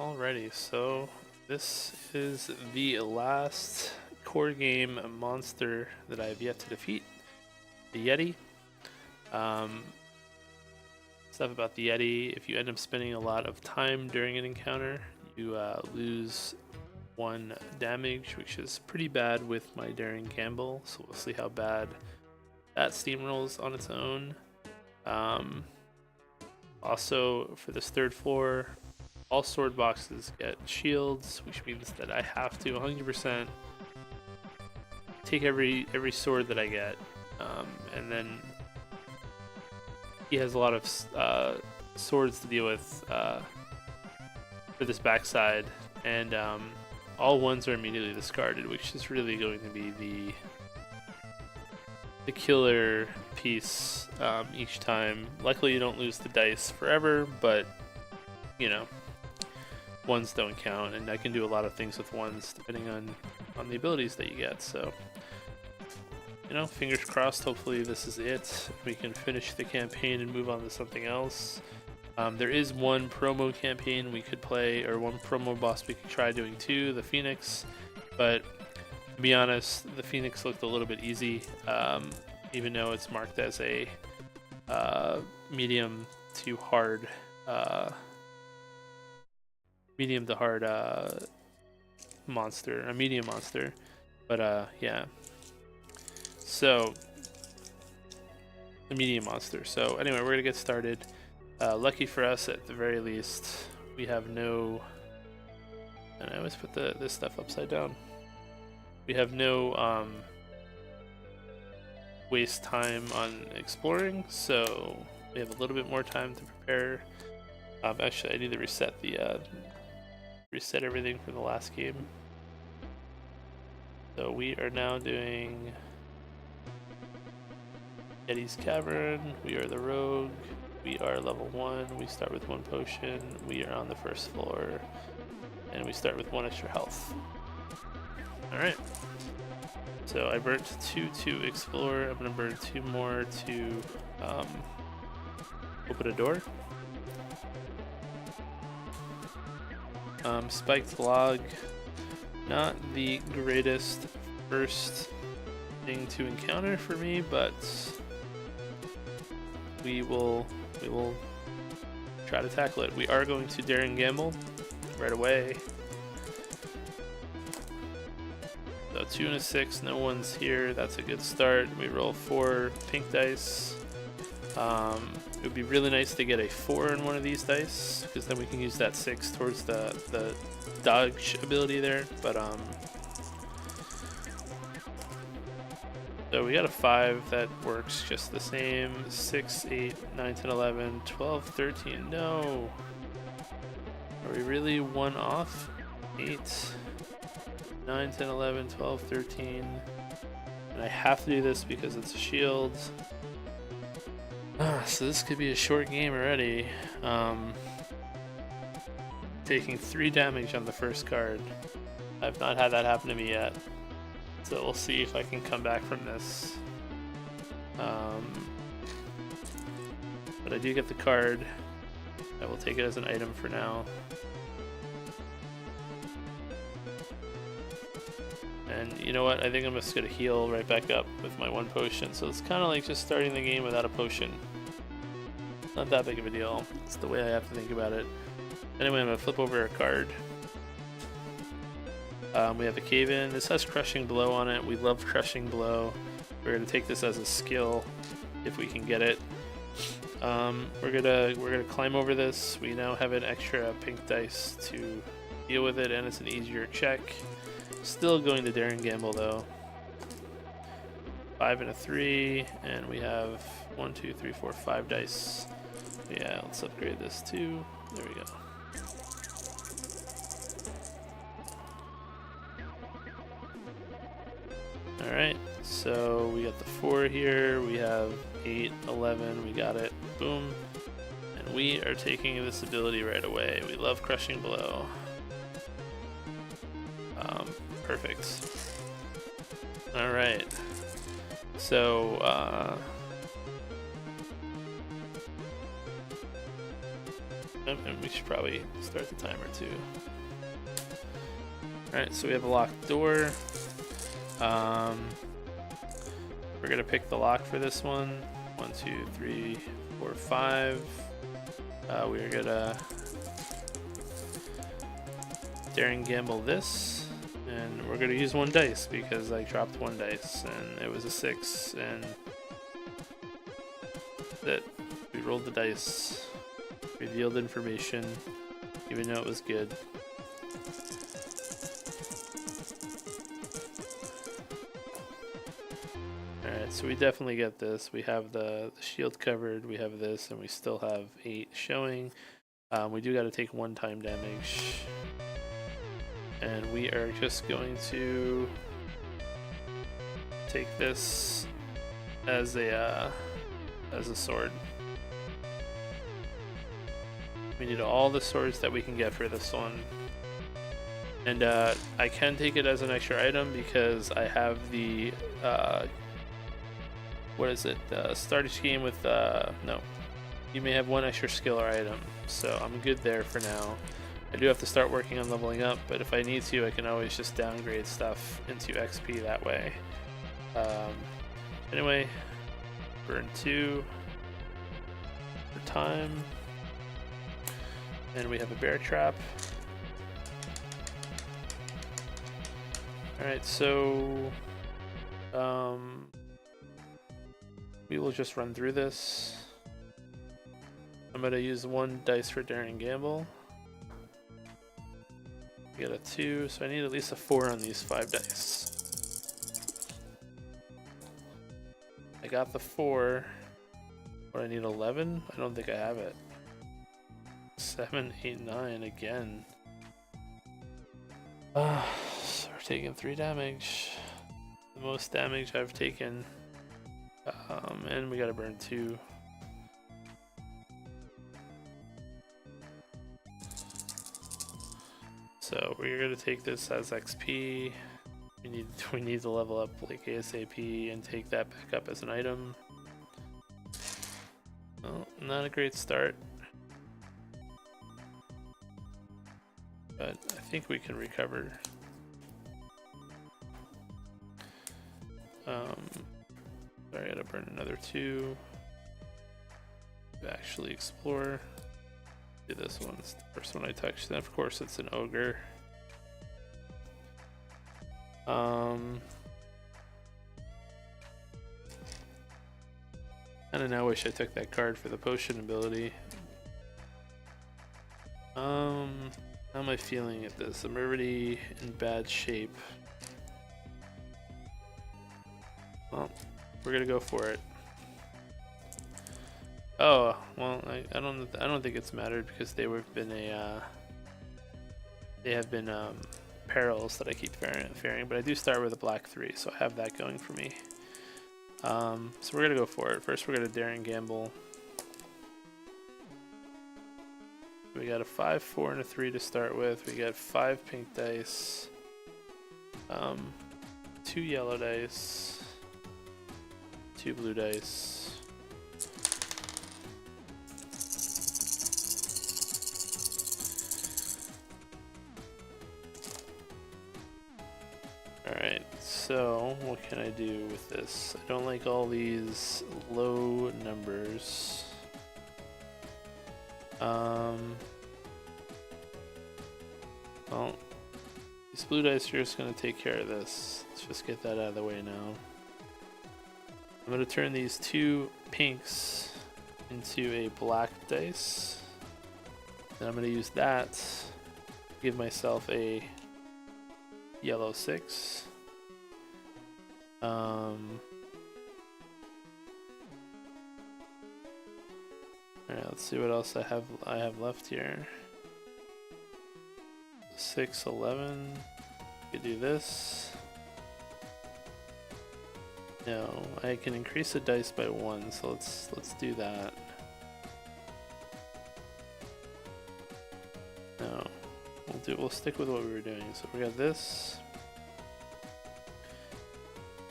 Alrighty, so this is the last core game monster that I have yet to defeat, the Yeti. Stuff about the Yeti: if you end up spending a lot of time during an encounter, you lose 1 damage, which is pretty bad with my Daring Gamble, so we'll see how bad that steamrolls on its own. Also, for this 3rd floor, all sword boxes get shields, which means that I have to 100% take every sword that I get. And then he has a lot of swords to deal with for this backside, and all ones are immediately discarded, which is really going to be the killer piece each time. Luckily, you don't lose the dice forever, but you know, ones don't count, and I can do a lot of things with ones depending on the abilities that you get. So, you know, fingers crossed. Hopefully, this is it. We can finish the campaign and move on to something else. There is one promo campaign we could play, or one promo boss we could try doing too, the Phoenix. But to be honest, the Phoenix looked a little bit easy, even though it's marked as a medium to hard monster, a medium monster. But yeah, so a medium monster. So anyway, we're gonna get started. Lucky for us, at the very least, we have no, and I always put this stuff upside down. We have no waste time on exploring, so we have a little bit more time to prepare. Actually, I need to reset everything from the last game. So we are now doing Yeti's Cavern. We are the rogue. We are level 1. We start with 1 potion. We are on the 1st floor, and we start with 1 extra health. Alright, so I burnt 2 to explore. I'm gonna burn 2 more to open a door. Spiked log, not the greatest first thing to encounter for me, but we will try to tackle it. We are going to Daring Gamble right away. So 2 and a 6, no one's here. That's a good start. We roll 4 pink dice. It would be really nice to get a 4 in one of these dice, because then we can use that 6 towards the dodge ability there. But so we got a 5 that works just the same. 6, 8, 9, 10, 11, 12, 13. No. Are we really 1 off? 8, 9, 10, 11, 12, 13. And I have to do this because it's a shield. So this could be a short game already. Taking 3 damage on the first card. I've not had that happen to me yet. So we'll see if I can come back from this. But I do get the card. I will take it as an item for now. And you know what? I think I'm just gonna heal right back up with my 1 potion. So it's kind of like just starting the game without a potion. Not that big of a deal. It's the way I have to think about it. Anyway, I'm gonna flip over a card. We have a cave in. This has Crushing Blow on it. We love Crushing Blow. We're gonna take this as a skill if we can get it. We're gonna climb over this. We now have an extra pink dice to deal with it, and it's an easier check. Still going to Daring Gamble though. 5 and a 3, and we have 1, 2, 3, 4, 5 dice. Yeah, let's upgrade this too. There we go. Alright, so we got the 4 here, we have 8, 11, we got it, boom. And we are taking this ability right away. We love Crushing Blow. Perfect. Alright, so And we should probably start the timer too. Alright, so we have a locked door. We're gonna pick the lock for this one. 1, 2, 3, 4, 5. We're gonna daring gamble this, and we're gonna use 1 dice because I dropped 1 dice and it was a 6, and that we rolled the dice, revealed information, even though it was good. Alright, so we definitely get this. We have the shield covered, we have this, and we still have 8 showing. We do got to take 1 time damage. And we are just going to take this as a sword. We need all the swords that we can get for this one. And I can take it as an extra item because I have the what is it? Start each game with no. You may have 1 extra skill or item, so I'm good there for now. I do have to start working on leveling up, but if I need to, I can always just downgrade stuff into XP that way. Anyway, burn 2 for time, and we have a bear trap. Alright, so we will just run through this. I'm going to use 1 dice for daring gamble. Get a 2, so I need at least a 4 on these 5 dice. I got the 4. What, I need 11? I don't think I have it. 7, 8, 9 again. So we're taking 3 damage. The most damage I've taken. And we gotta burn 2. So we're gonna take this as XP. We need to level up like ASAP and take that back up as an item. Well, not a great start, but I think we can recover. Sorry, I gotta burn another 2 to actually explore. Do this one, it's the first one I touched. Then of course it's an ogre. I don't know, I wish I took that card for the potion ability. How am I feeling at this? I'm already in bad shape. Well, we're gonna go for it. Oh well, I don't think it's mattered because they have been perils that I keep fearing, but I do start with a black 3, so I have that going for me. So we're gonna go for it. First, we're gonna daring gamble. We got a 5, 4, and a 3 to start with. We got 5 pink dice, 2 yellow dice, 2 blue dice. Alright, so what can I do with this? I don't like all these low numbers. Well, these blue dice are just going to take care of this. Let's just get that out of the way now. I'm going to turn these 2 pinks into a black dice. Then I'm going to use that to give myself a yellow 6. Alright, let's see what else I have left here. 6, 11. We could do this. No, I can increase the dice by 1, so let's do that. No, we'll stick with what we were doing. So we got this.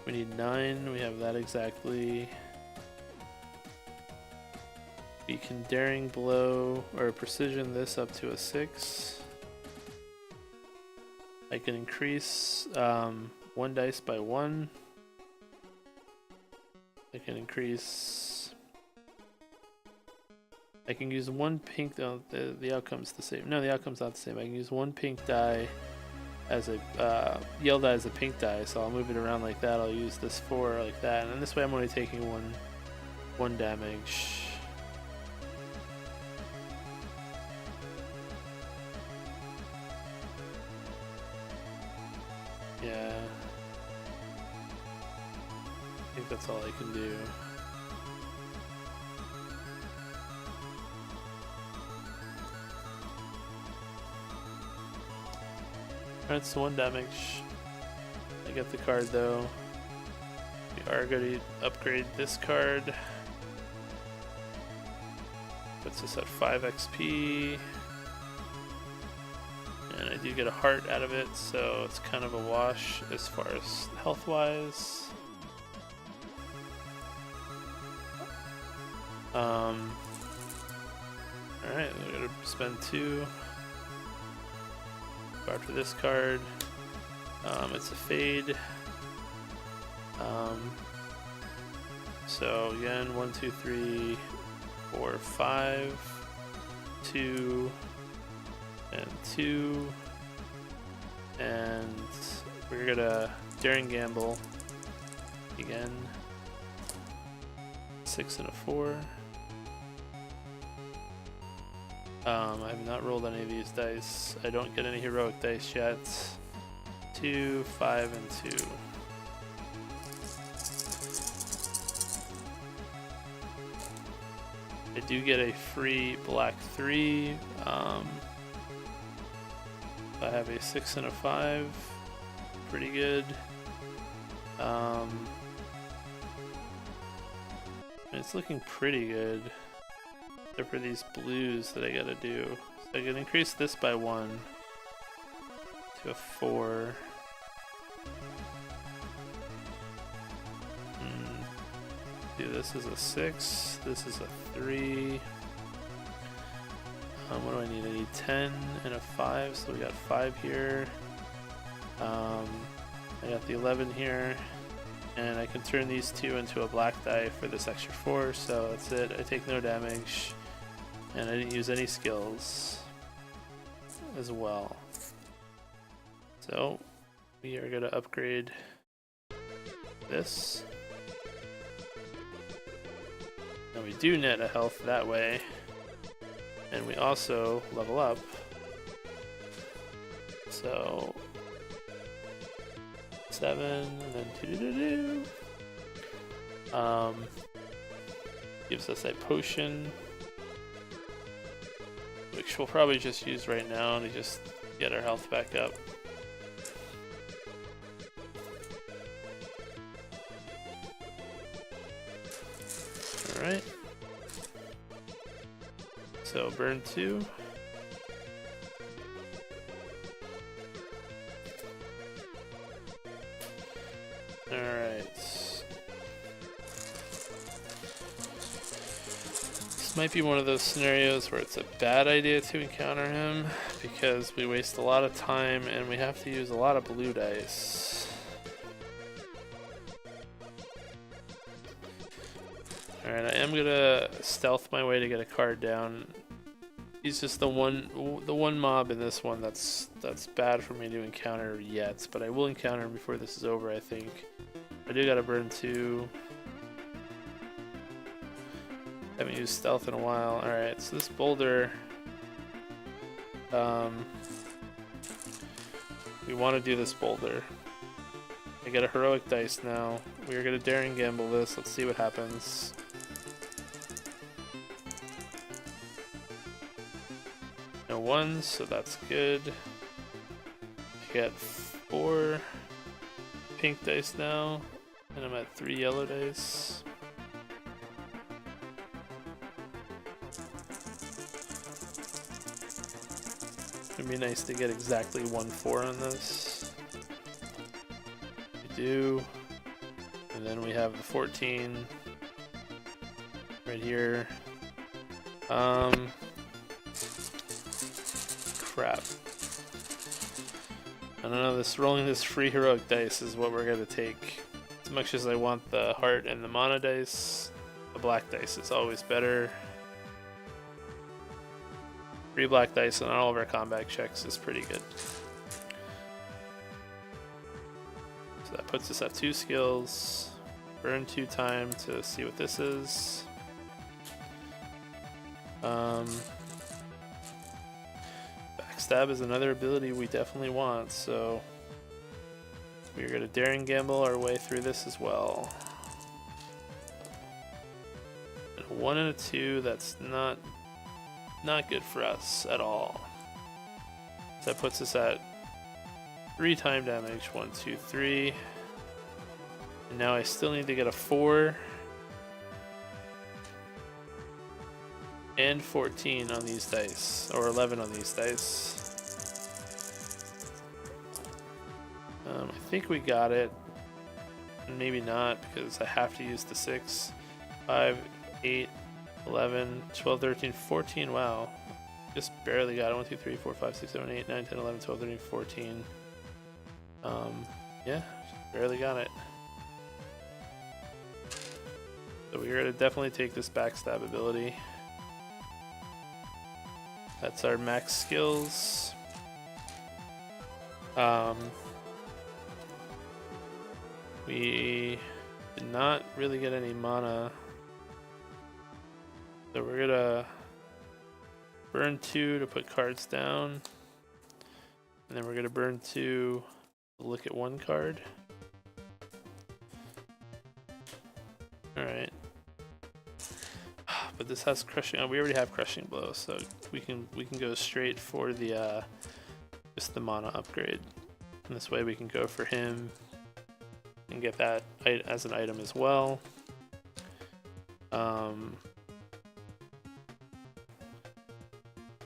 We need 9. We have that exactly. We can daring blow or precision this up to a 6. I can increase 1 dice by 1. I can increase. I can use 1 pink. Oh, the outcome's the same. No, the outcome's not the same. I can use 1 pink die as a yellow die as a pink die. So I'll move it around like that. I'll use this 4 like that, and this way I'm only taking one damage. Yeah. I think that's all I can do. Alright, so 1 damage. I get the card though. We are going to upgrade this card. Puts us at 5 XP. And I do get a heart out of it, so it's kind of a wash as far as health-wise. Alright, we're gonna spend 2. Go after this card. It's a fade. So again, 1, 2, 3, 4, 5, 2, and 2, and we're gonna daring gamble again. 6 and a 4. I have not rolled any of these dice. I don't get any heroic dice yet. 2, 5, and 2. I do get a free black 3. I have a 6 and a 5. Pretty good. It's looking pretty good. Except for these blues that I gotta do. So I can increase this by 1 to a 4. Do this is a 6. This is a 3. What do I need? I need 10 and a 5, so we got 5 here. I got the 11 here. And I can turn these 2 into a black die for this extra 4, so that's it. I take no damage. And I didn't use any skills as well. So we are going to upgrade this. And we do net a health that way. And we also level up. So 7 and then 2. Gives us a potion, which we'll probably just use right now to just get our health back up. Alright. So burn 2. Alright. This might be one of those scenarios where it's a bad idea to encounter him because we waste a lot of time and we have to use a lot of blue dice. Alright, I am gonna stealth my way to get a card down. He's just the one mob in this one that's bad for me to encounter yet, but I will encounter him before this is over, I think. I do gotta burn 2. Haven't used stealth in a while. Alright, so this boulder, we want to do this boulder. I get a heroic dice now. We are gonna daring gamble this. Let's see what happens. No 1s, so that's good. I get 4 pink dice now, and I'm at 3 yellow dice. It'd be nice to get exactly 1 4 on this. We do. And then we have the 14 right here. Crap. I don't know, rolling this free heroic dice is what we're gonna take. As much as I want the heart and the mana dice, the black dice is always better. 3 black dice on all of our combat checks is pretty good. So that puts us at 2 skills. Burn 2 time to see what this is. Backstab is another ability we definitely want, so we're going to daring gamble our way through this as well. And a 1 and a 2, that's not good for us at all. So that puts us at 3 time damage. 1, 2, 3. And now I still need to get a 4 and 14 on these dice, or 11 on these dice. I think we got it. Maybe not, because I have to use the 6. 5, 8, 11, 12, 13, 14. Wow. Just barely got it. 1, 2, 3, 4, 5, 6, 7, 8, 9, 10, 11, 12, 13, 14. Yeah, just barely got it. So we're going to definitely take this backstab ability. That's our max skills. We did not really get any mana. So we're gonna burn 2 to put cards down. And then we're gonna burn 2 to look at 1 card. Alright. But this has crushing. Oh, we already have crushing blow, so we can go straight for the just the mana upgrade. And this way we can go for him and get that as an item as well. And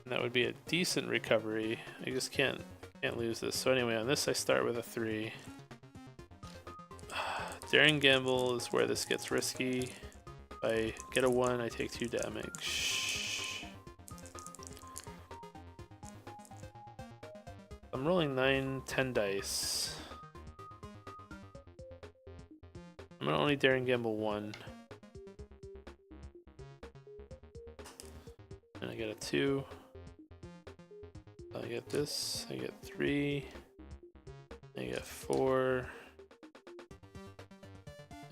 that would be a decent recovery. I just can't lose this. So anyway, on this I start with a 3. Daring gamble is where this gets risky. If I get a 1, I take 2 damage. I'm rolling 9, 10 dice. I'm gonna only daring gamble 1. And I get a 2. I get this, I get 3. I get 4.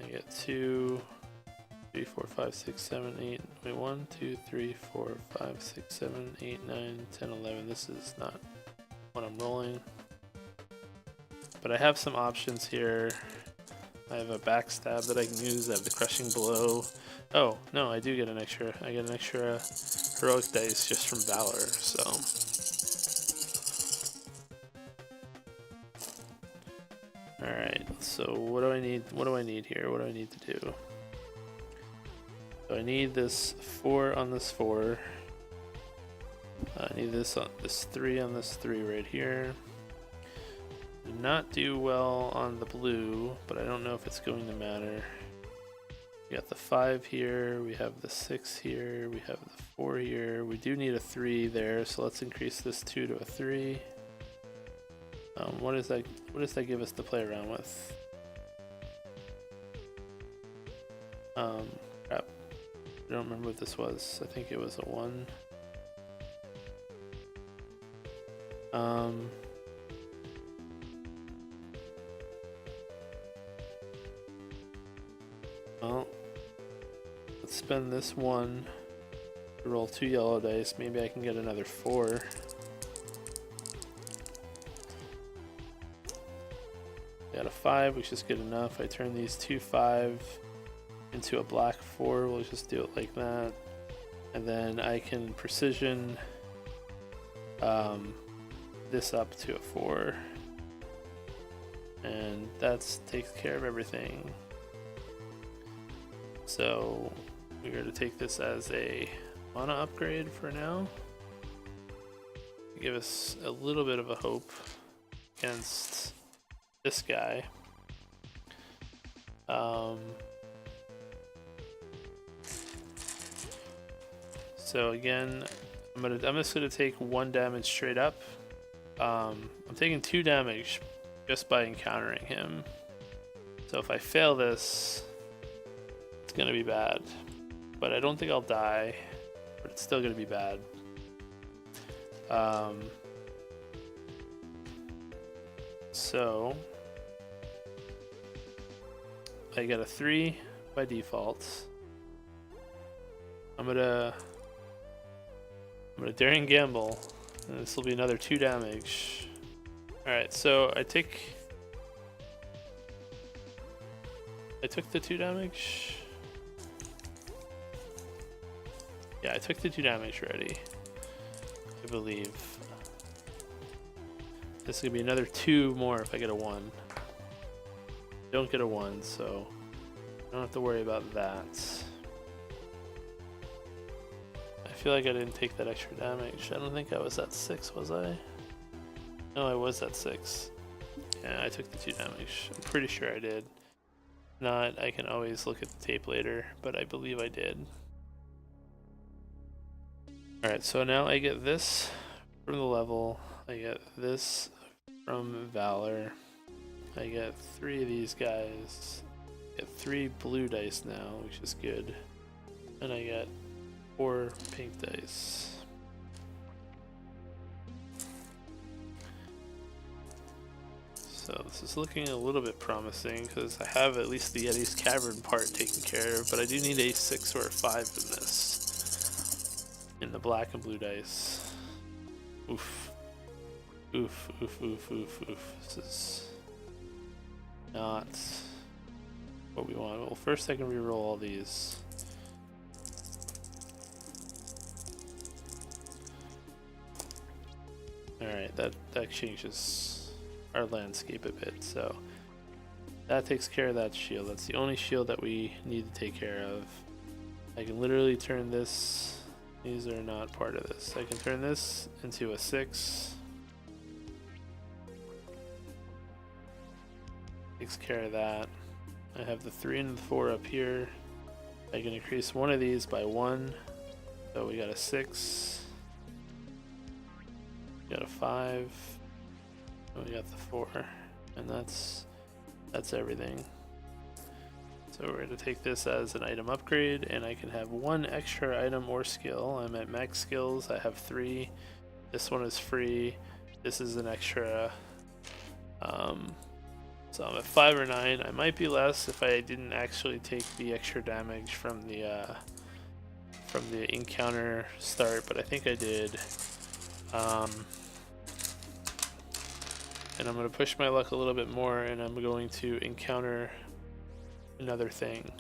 I get 2. 3, 4, 5, 6, 7, 8. Wait, 1, 2, 3, 4, 5, 6, 7, 8, 9, 10, 11. This is not what I'm rolling. But I have some options here. I have a backstab that I can use. I have the crushing blow. Oh, no, I do get an extra. I get an extra heroic dice just from Valor, so. Alright, so what do I need? What do I need here? What do I need to do? So I need this 4 on this 4. I need this 3 on this 3 right here. Did not do well on the blue, but I don't know if it's going to matter. We got the 5 here, we have the 6 here, we have the 4 here. We do need a 3 there, so let's increase this 2 to a 3. What does that give us to play around with? Crap. I don't remember what this was. I think it was a 1. Well, let's spend this 1 to roll 2 yellow dice. Maybe I can get another 4. Got a 5, which is good enough. I turn these 2 5 into a black 4. We'll just do it like that. And then I can precision this up to a 4. And that takes care of everything. So we're going to take this as a mana upgrade for now. Give us a little bit of a hope against this guy. So again, I'm just gonna take 1 damage straight up. I'm taking 2 damage just by encountering him. So if I fail this, it's gonna be bad. But I don't think I'll die, but it's still gonna be bad. So I get a 3 by default. I'm gonna daring gamble, and this will be another 2 damage. Alright, so I took the 2 damage. Yeah, I took the 2 damage already, I believe. This is gonna be another 2 more if I get a 1. Don't get a 1, so I don't have to worry about that. I feel like I didn't take that extra damage. I don't think I was at 6, was I? No, I was at 6. Yeah, I took the 2 damage. I'm pretty sure I did. Not, I can always look at the tape later, but I believe I did. Alright, so now I get this from the level. I get this from Valor. I get 3 of these guys. I get 3 blue dice now, which is good. And I get 4 pink dice. So this is looking a little bit promising because I have at least the Yeti's Cavern part taken care of, but I do need a 6 or a 5 in this. In the black and blue dice. Oof. Oof, oof, oof, oof, oof. This is not what we want. Well, first I can reroll all these. Alright, that changes our landscape a bit, so that takes care of that shield. That's the only shield that we need to take care of. I can literally turn this, these are not part of this. I can turn this into a 6. Takes care of that. I have the 3 and the 4 up here. I can increase one of these by 1. So we got a 6. We got a 5. And we got the 4. And that's everything. So we're going to take this as an item upgrade, and I can have 1 extra item or skill. I'm at max skills. I have 3. This one is free. This is an extra. So I'm at 5 or 9. I might be less if I didn't actually take the extra damage from the encounter start, but I think I did. And I'm going to push my luck a little bit more, and I'm going to encounter another thing.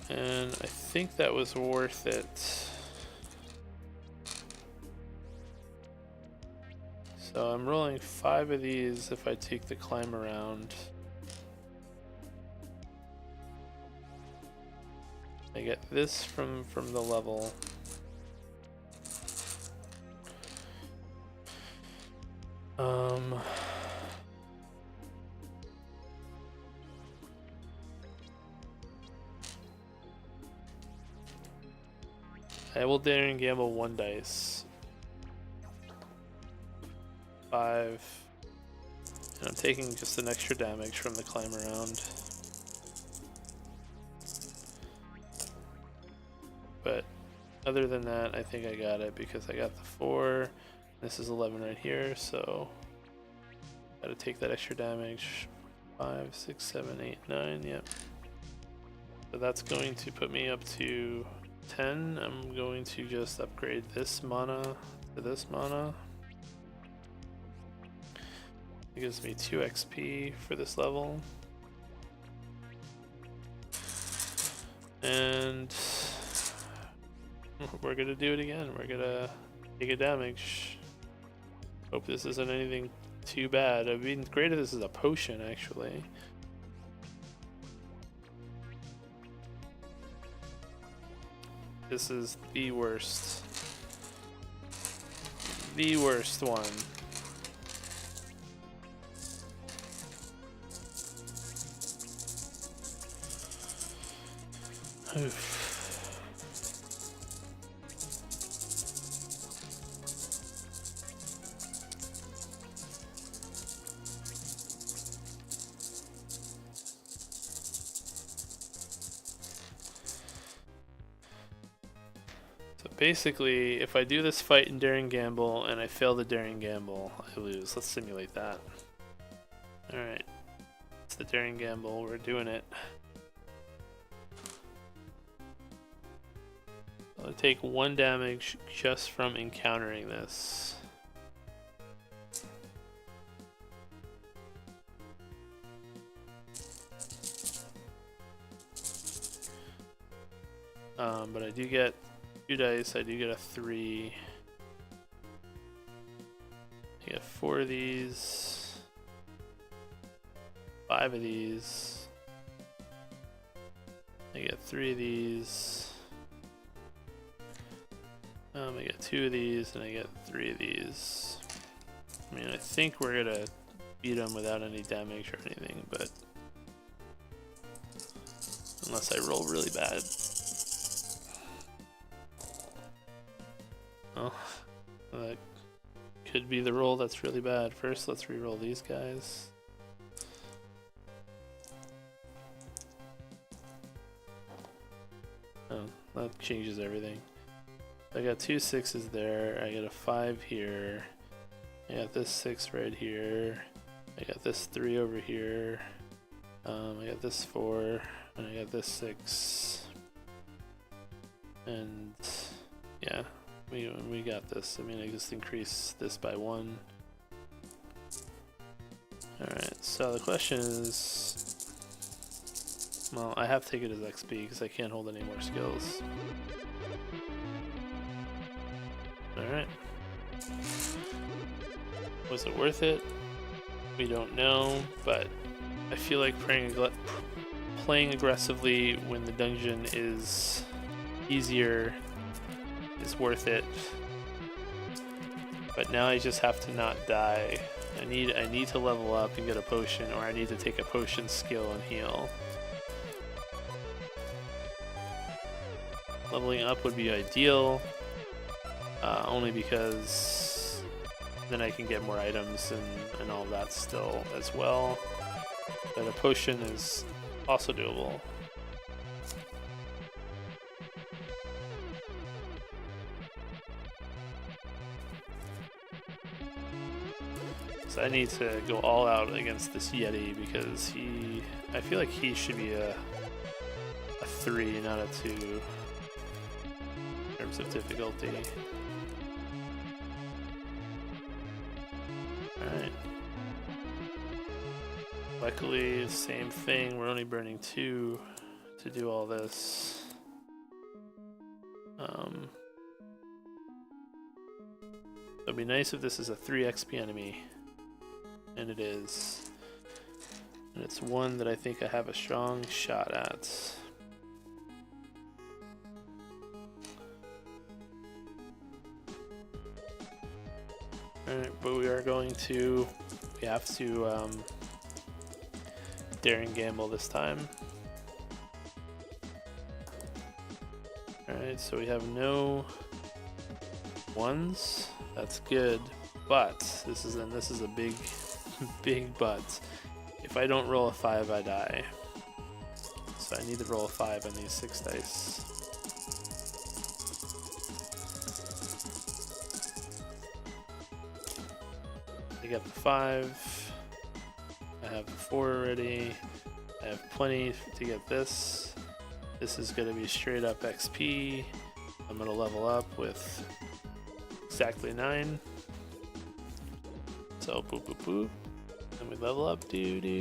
And I think that was worth it. So I'm rolling 5 of these if I take the climb around. I get this from the level. I will dare and gamble 1 dice. 5. And I'm taking just an extra damage from the climb around. But other than that, I think I got it because I got the 4. This is 11 right here, so gotta take that extra damage. 5, 6, 7, 8, 9, yep. So that's going to put me up to 10. I'm going to just upgrade this mana to this mana. It gives me 2 XP for this level. And we're gonna do it again. We're gonna take a damage. Hope this isn't anything too bad. It'd be great if this is a potion, actually. This is the worst. The worst one. Oof. So basically, if I do this fight in Daring Gamble and I fail the Daring Gamble, I lose. Let's simulate that. Alright. It's the Daring Gamble. We're doing it. I'll take 1 damage just from encountering this. But I do get 2 dice, I do get a 3. I get 4 of these, 5 of these, I get 3 of these, I get 2 of these, and I get 3 of these. I mean, I think we're gonna beat them without any damage or anything, but unless I roll really bad. Oh, that could be the roll that's really bad. First, let's re-roll these guys. Oh, that changes everything. I got 2 6s there. I got a 5 here. I got this 6 right here. I got this 3 over here. I got this 4, and I got this 6. And yeah. We got this. I mean, I just increase this by 1. Alright, so the question is... Well, I have to take it as XP because I can't hold any more skills. Alright. Was it worth it? We don't know, but I feel like playing aggressively when the dungeon is easier is worth it. But now I just have to not die. I need to level up and get a potion, or I need to take a potion skill and heal. Leveling up would be ideal, only because then I can get more items and all that still as well. But a potion is also doable. So I need to go all out against this Yeti because I feel like he should be a 3, not a 2 in terms of difficulty. Alright. Luckily, same thing, we're only burning 2 to do all this. It'd be nice if this is a 3 XP enemy. And it is. And it's one that I think I have a strong shot at. Alright, but we have to Daring Gamble this time. Alright, so we have no 1s. That's good. But this is a big big but. If I don't roll a 5, I die. So I need to roll a 5 on these 6 dice. I get the 5. I have the 4 already. I have plenty to get this. This is going to be straight up XP. I'm going to level up with exactly 9. So boop boop boop. And we level up, we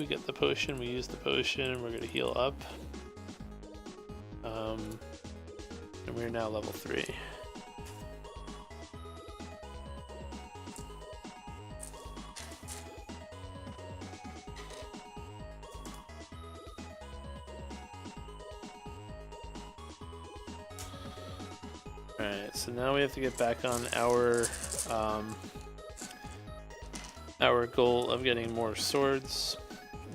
get the potion, we use the potion, and we're gonna heal up. And we're now level 3. Alright, so now we have to get back on our goal of getting more swords,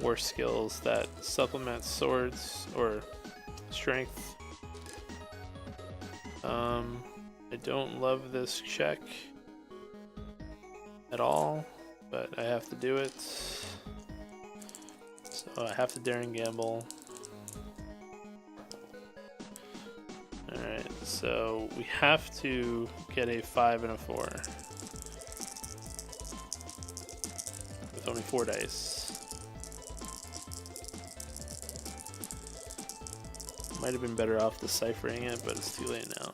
or skills that supplement swords, or strength. I don't love this check at all, but I have to do it. So I have to daring gamble. Alright, so we have to get a 5 and a 4. With only 4 dice. Might have been better off deciphering it, but it's too late now.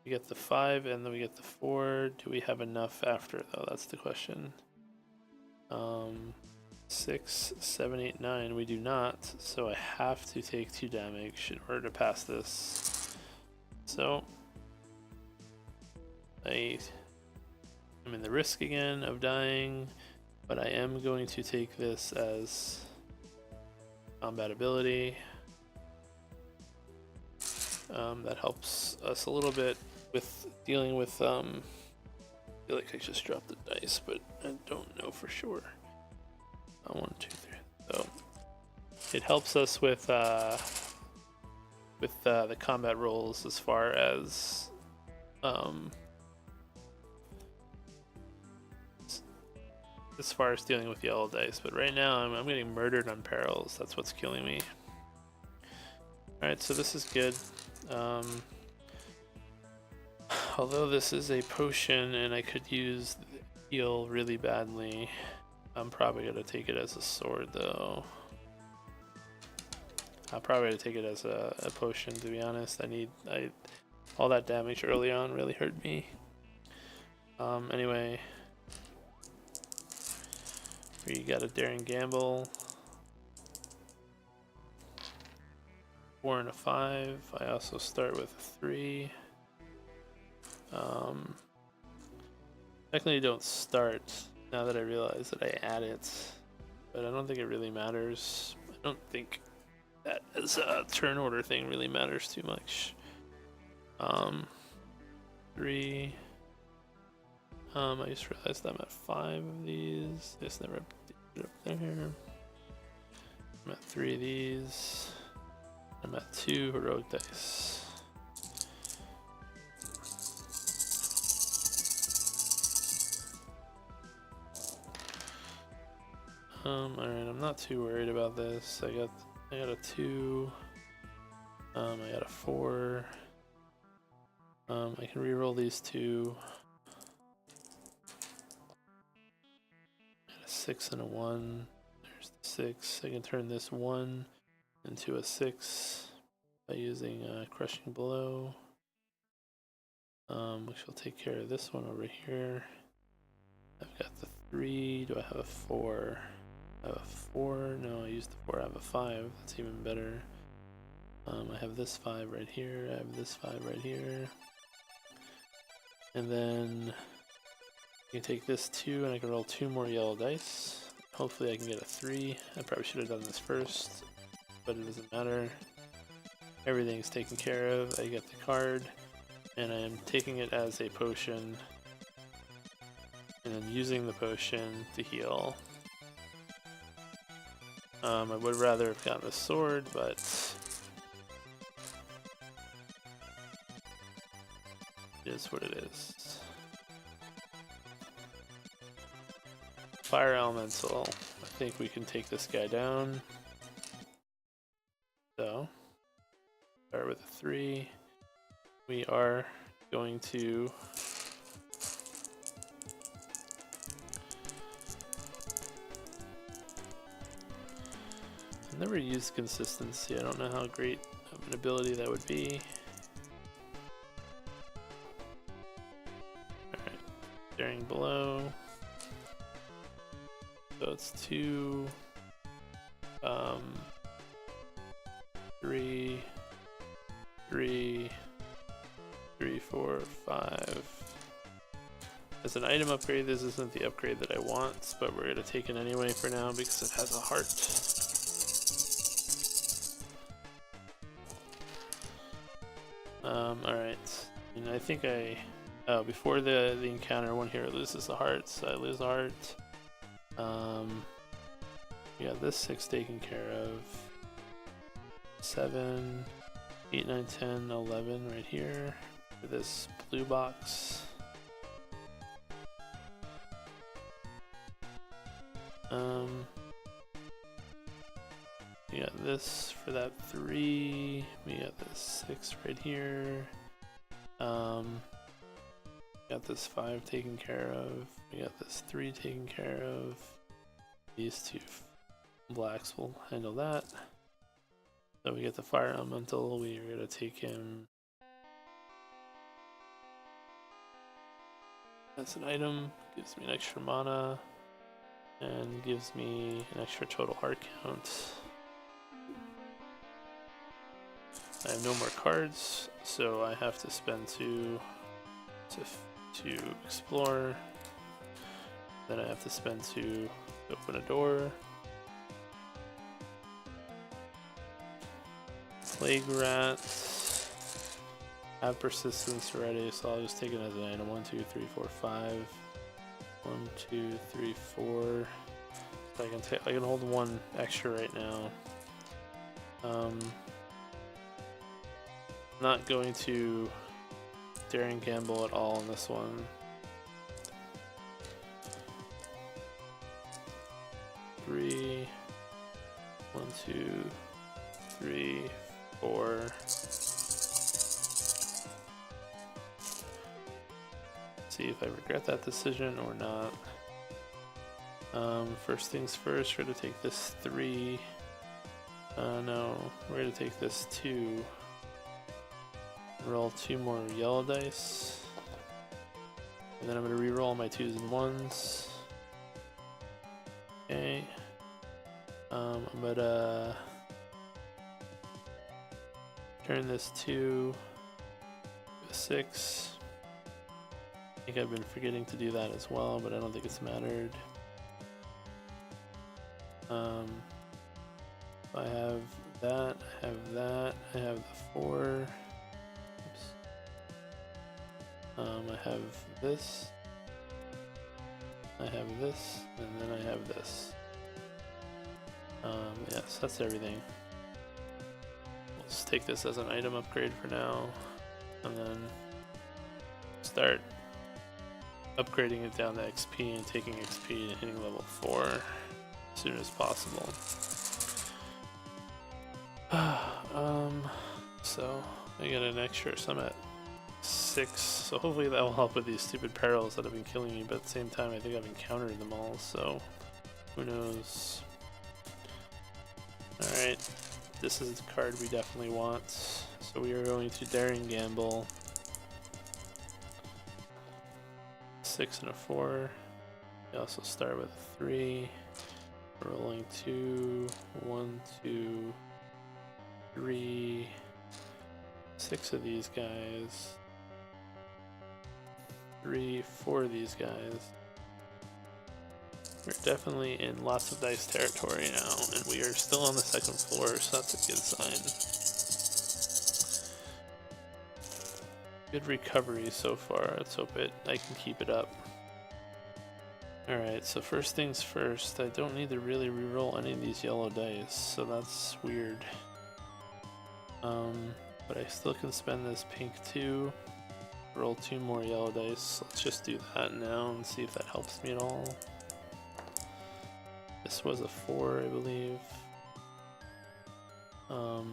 We get the 5 and then we get the 4. Do we have enough after though? That's the question. 6, 7, 8, 9. We do not, so I have to take 2 damage in order to pass this. So I'm in the risk again of dying, but I am going to take this as combat ability. That helps us a little bit with dealing with I feel like I just dropped the dice, but I don't know for sure. 1, 2, 3. So it helps us with the combat rolls as far as dealing with yellow dice. But right now I'm getting murdered on perils. That's what's killing me. All right, so this is good. Although this is a potion and I could use heal really badly, I'm probably going to take it as a sword though. I'm probably going to take it as a potion, to be honest. All that damage early on really hurt me. Anyway, we got a daring gamble. 4 and a 5. I also start with a 3. Technically don't start now that I realize that I add it, but I don't think it really matters. I don't think that as a turn order thing really matters too much. 3. I just realized I'm at 5 of these. Just never did it up there. I'm at 3 of these. I'm at 2 heroic dice. Alright, I'm not too worried about this. I got a 2. I got a 4. I can reroll these 2. Got a 6 and a 1. There's the 6. I can turn this 1 into a 6 by using Crushing Blow, which will take care of this one over here. I've got the 3. Do I have a 4? I have a 4. No, I used the 4. I have a 5. That's even better. I have this 5 right here. I have this 5 right here. And then I can take this 2 and I can roll 2 more yellow dice. Hopefully I can get a 3. I probably should have done this first, but it doesn't matter. Everything's taken care of. I get the card, and I am taking it as a potion, and then using the potion to heal. I would rather have gotten a sword, but it is what it is. Fire Elemental. I think we can take this guy down. So, start with a 3. We are going to I've never used consistency. I don't know how great of an ability that would be. Alright, daring blow. So it's 2, 3, 3, 3, 4, 5. As an item upgrade, this isn't the upgrade that I want, but we're going to take it anyway for now because it has a heart. Alright, and I think before the encounter, one hero loses the heart, so I lose the heart. Yeah, this 6 taken care of. 7, 8, 9, 10, 11 right here for this blue box. We got this for that 3. We got this 6 right here. Got this 5 taken care of. We got this 3 taken care of. These 2 blacks will handle that. So we get the fire elemental. We are gonna take him. That's an item. Gives me an extra mana. And gives me an extra total heart count. I have no more cards, so I have to spend 2 to explore. Then I have to spend 2 to open a door. Plague Rat. I have persistence already, so I'll just take it as an item. 1, 2, 3, 4, 5. 1, 2, 3, 4. So I can hold 1 extra right now. Not going to daring gamble at all on this one. 3, 1, 2, 3, 4. See if I regret that decision or not. First things first, we're gonna take this 3. No, we're gonna take this 2. Roll 2 more yellow dice. And then I'm gonna re-roll my 2s and 1s. Okay. I'm gonna turn this 2 to a 6. I think I've been forgetting to do that as well, but I don't think it's mattered. I have that, I have that, I have the 4. Oops. I have this, I have this, and then I have this. Yes, that's everything. We'll just take this as an item upgrade for now, and then start upgrading it down to XP and taking XP and hitting level 4 as soon as possible. So I get an extra, so I'm at 6, so hopefully that will help with these stupid perils that have been killing me, but at the same time I think I've encountered them all, so who knows. Alright, this is the card we definitely want, so we are going to daring gamble. 6 and a 4. We also start with a 3. Rolling 2, 1, 2, 3, 6 of these guys. 3, 4 of these guys. We're definitely in lots of dice territory now, and we are still on the 2nd floor, so that's a good sign. Good recovery so far. Let's hope I can keep it up. Alright, so first things first, I don't need to really reroll any of these yellow dice, so that's weird. But I still can spend this pink 2, roll 2 more yellow dice. Let's just do that now and see if that helps me at all. This was a 4, I believe. I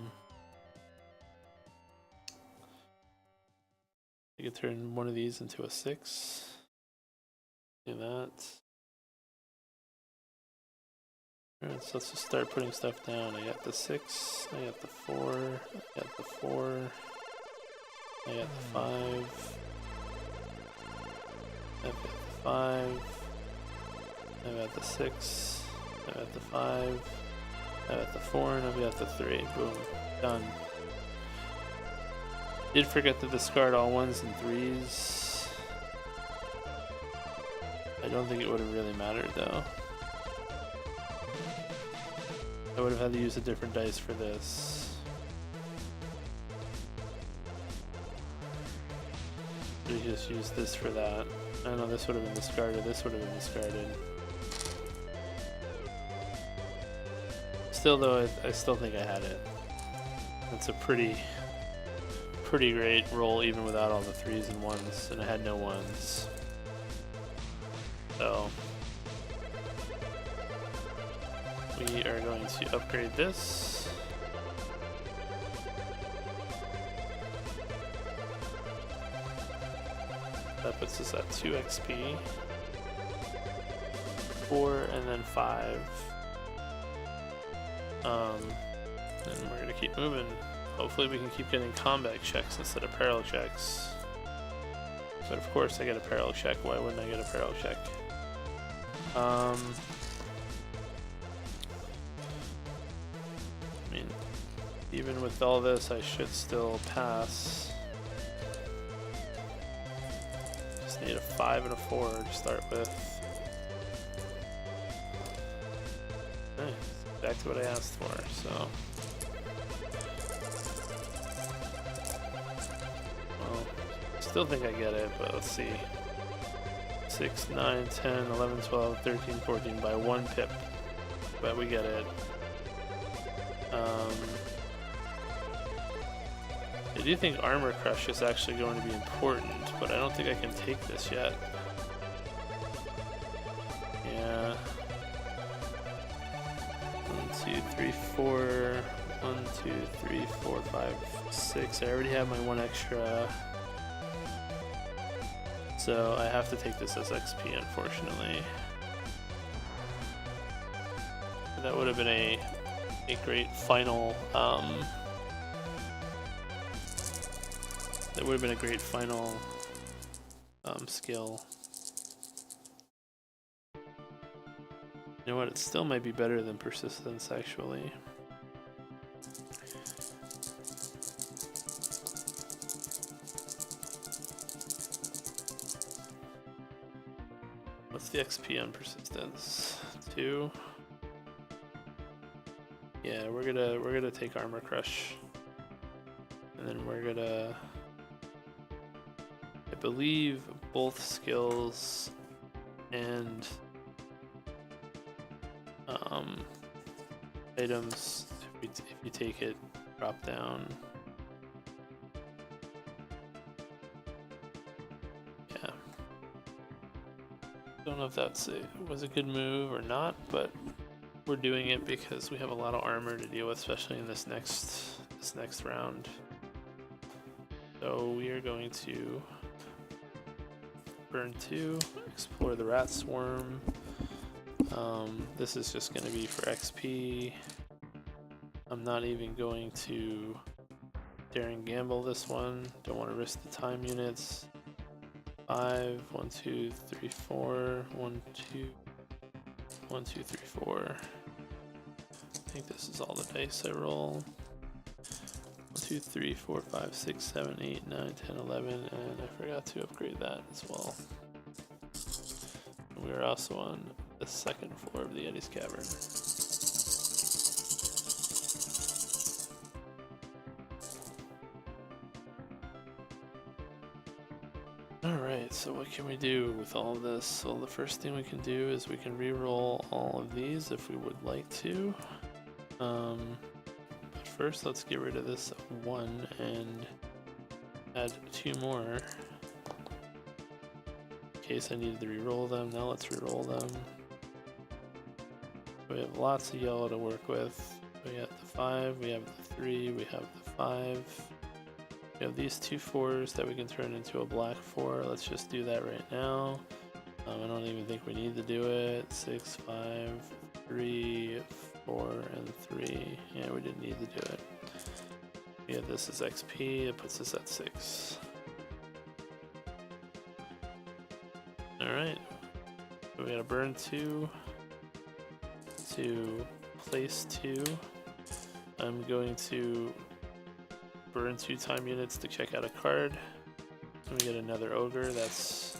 could turn one of these into a 6. Do that. Alright, so let's just start putting stuff down. I got the 6, I got the 4, I got the 4, I got the 5, I've got the 5, I've got the 6, I've got the 5, I've got the 4, and I've got the 3. Boom. Done. Did forget to discard all 1s and 3s. I don't think it would have really mattered though. I would have had to use a different dice for this. We just used this for that. I don't know, this would have been discarded, this would have been discarded. Still though, I still think I had it. That's a pretty great roll even without all the 3s and 1s, and I had no 1s. So we are going to upgrade this. That puts us at 2 XP, 4, and then 5. And we're gonna keep moving. Hopefully we can keep getting combat checks instead of peril checks. But of course I get a peril check, why wouldn't I get a peril check? I mean, even with all this I should still pass. Just need a 5 and a 4 to start with. Nice. Exactly what I asked for, so. Well, still think I get it, but let's see. 6, 9, 10, 11, 12, 13, 14 by 1 pip. But we get it. I do think Armor Crush is actually going to be important, but I don't think I can take this yet. Yeah. 1, 2, 3, 4. 1, 2, 3, 4, 5, 6. I already have my 1 extra. So I have to take this as XP, unfortunately. That would have been a great final that would have been a great final skill. You know what, it still might be better than persistence actually. What's the XP on persistence? 2. Yeah, we're gonna take Armor Crush, and then we're gonna. I believe both skills and items, if you take it, drop down. Yeah. Don't know if that's was a good move or not, but we're doing it because we have a lot of armor to deal with, especially in this next round. So we are going to burn 2, explore the rat swarm. This is just going to be for XP. I'm not even going to daring gamble this one. Don't want to risk the time units. 5, 1, 2, 3, 4, 1, 2, 1, 2, 3, 4. I think this is all the dice I roll. 1, 2, 3, 4, 5, 6, 7, 8, 9, 10, 11, and I forgot to upgrade that as well. We are also on the 2nd floor of the Yeti's cavern. Alright, so what can we do with all of this? Well, the first thing we can do is we can re-roll all of these if we would like to. But first, let's get rid of this 1 and add 2 more. In case I needed to re-roll them. Now let's re-roll them. We have lots of yellow to work with. We have the 5, we have the 3, we have the 5. We have these 2 4s that we can turn into a black 4. Let's just do that right now. I don't even think we need to do it. 6, 5, 3, 4, and 3. Yeah, we didn't need to do it. Yeah, this is XP. It puts us at 6. Alright. So we gotta burn 2 to place 2. I'm going to burn 2 time units to check out a card. And we get another ogre. That's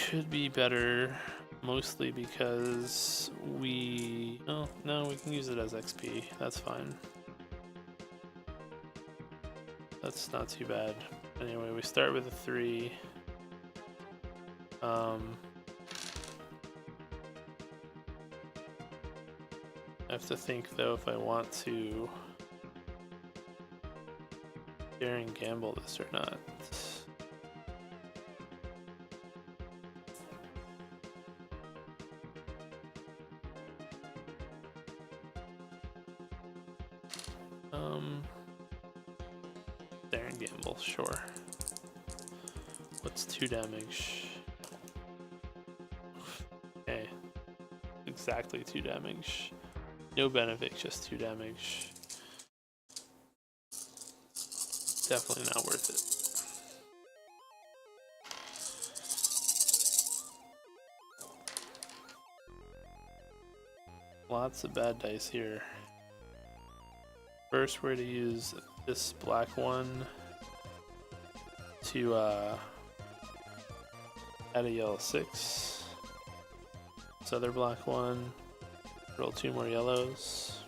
could be better, mostly because we no, we can use it as XP. That's fine. That's not too bad. Anyway, we start with a 3. I have to think though if I want to dare and gamble this or not. Dare and gamble, sure. What's 2 damage? Okay. Exactly 2 damage. No benefit, just 2 damage. Definitely not worth it. Lots of bad dice here. First, we're going to use this black one to add a yellow 6. This other black one, roll 2 more yellows.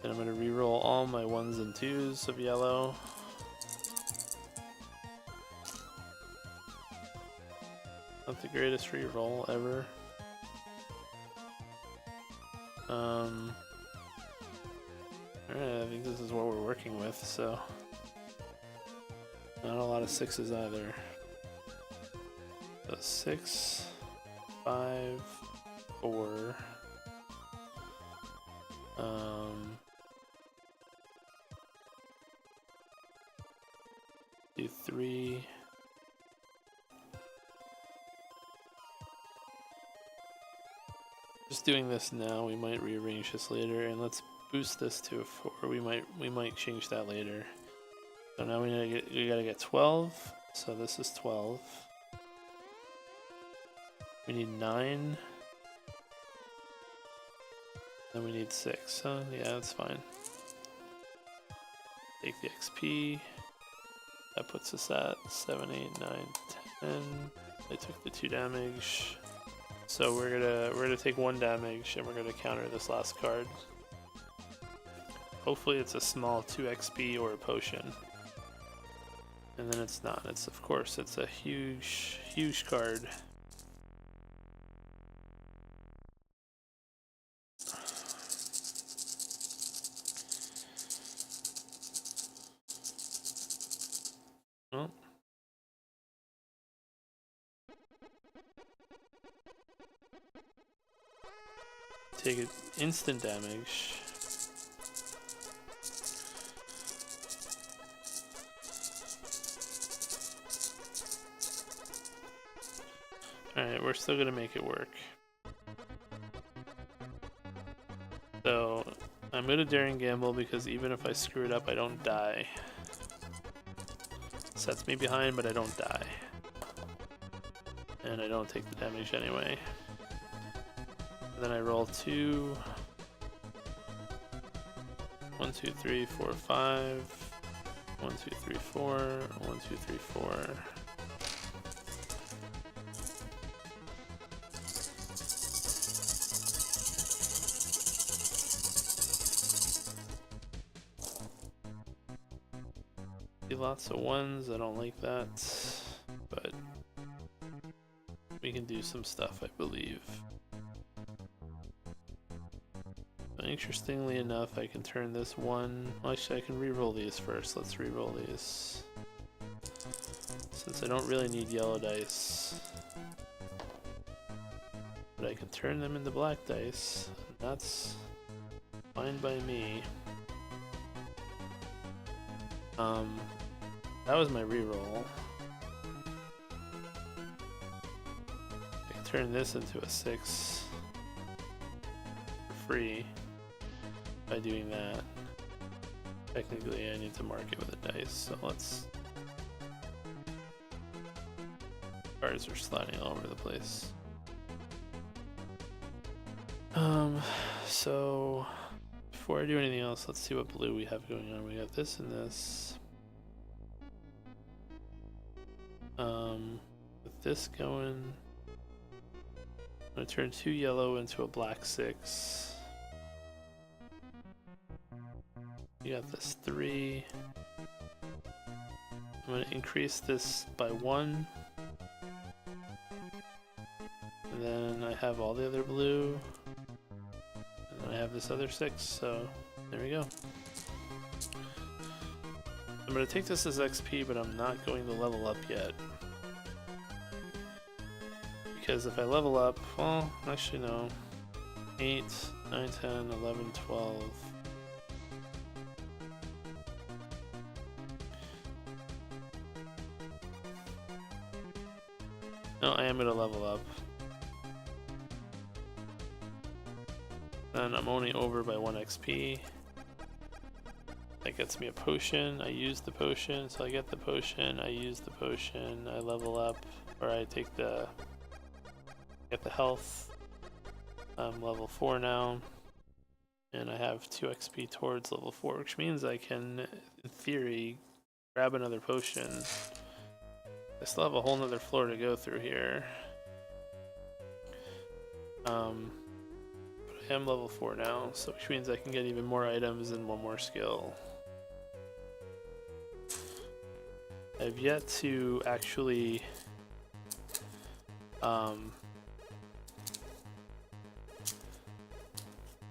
Then I'm going to re-roll all my 1s and 2s of yellow. Not the greatest re-roll ever. Alright, I think this is what we're working with, so not a lot of 6s either. So 6, 5, 4. Do 3. Just doing this now, we might rearrange this later, and let's boost this to a 4. We might change that later. So now we gotta get 12. So this is 12. We need 9. Then we need 6. Huh? Yeah, that's fine. Take the XP. That puts us at 7, 8, 9, 10. I took the 2 damage. So we're gonna take 1 damage and we're gonna counter this last card. Hopefully it's a small 2 XP or a potion. And then it's not. It's of course it's a huge card. Well. Take it instant damage. Alright, we're still gonna make it work. So, I'm gonna dare and gamble because even if I screw it up, I don't die. Sets me behind, but I don't die. And I don't take the damage anyway. And then I roll 2. 1, 2, 3, 4, 5. 1, 2, 3, 4. 1, 2, 3, 4. Lots of 1s, I don't like that, but we can do some stuff, I believe. But interestingly enough, I can turn this 1. Well, actually, I can re-roll these first. Let's re-roll these. Since I don't really need yellow dice. But I can turn them into black dice. And that's fine by me. That was my reroll. I can turn this into a 6 for free by doing that. Technically, I need to mark it with a dice, so let's. Cards are sliding all over the place. So before I do anything else, let's see what blue we have going on. We have this and this. With this going, I'm gonna turn 2 yellow into a black 6. You got this 3. I'm gonna increase this by 1. And then I have all the other blue. And then I have this other 6, so There we go. I'm going to take this as XP, but I'm not going to level up yet. Because if I level up, well, actually no. 8, 9, 10, 11, 12. No, I am going to level up. Then I'm only over by 1 XP. That gets me a potion. I use the potion, so I get the potion. I use the potion. I level up, or I take the get the health. I'm level 4 now, and I have 2 XP towards level 4, which means I can, in theory, grab another potion. I still have a whole nother floor to go through here. But I am level 4 now, so which means I can get even more items and 1 more skill. I've yet to actually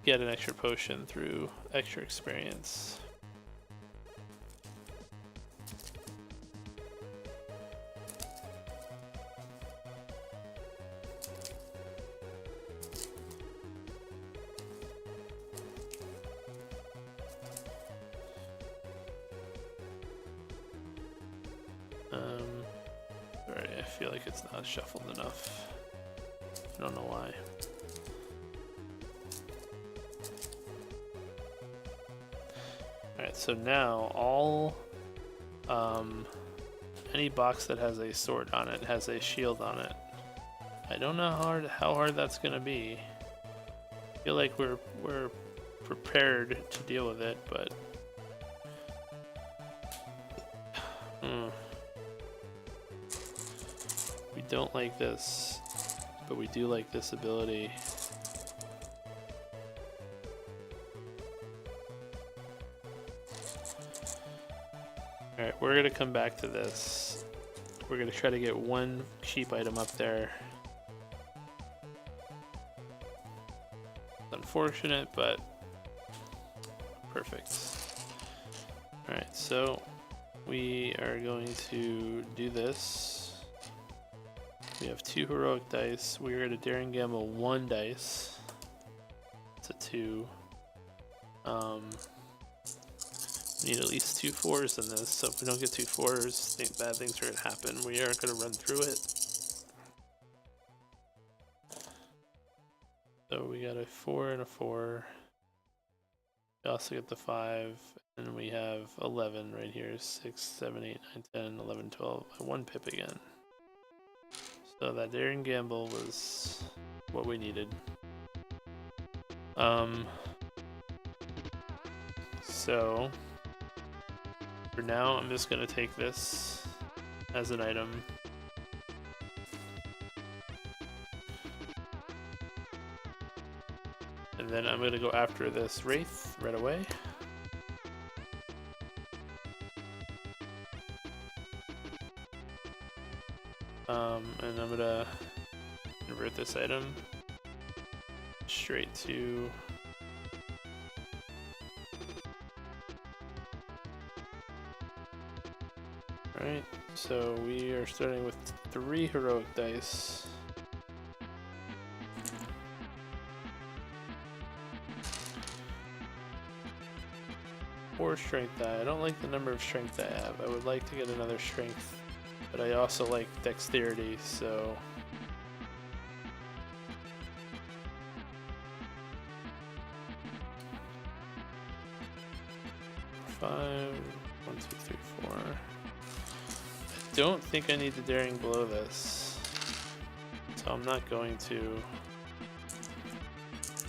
get an extra potion through extra experience. Sorry, I feel like it's not shuffled enough. I don't know why. Alright, so now all any box that has a sword on it has a shield on it. I don't know how hard that's gonna be. I feel like we're prepared to deal with it, but we don't like this, but we do like this ability. Alright, we're gonna come back to this. We're gonna try to get 1 cheap item up there. It's unfortunate, but perfect. Alright, so we are going to do this. We have 2 heroic dice. We are at a daring gamble 1 dice. It's a 2. We need at least 2 4s in this, so if we don't get 2 4s, bad things are going to happen. We are going to run through it. So we got a 4 and a 4. We also get the 5, and we have 11 right here. 6, 7, 8, 9, 10, 11, 12. 1 pip again. So that daring gamble was what we needed. So for now, I'm just gonna take this as an item. And then I'm gonna go after this Wraith right away. And I'm gonna convert this item straight to Alright, so we are starting with 3 heroic dice. Or strength die. I don't like the number of strength I have. I would like to get another strength, but I also like dexterity, so five, 1, 2, 3, 4. I don't think I need the daring below this, so I'm not going to.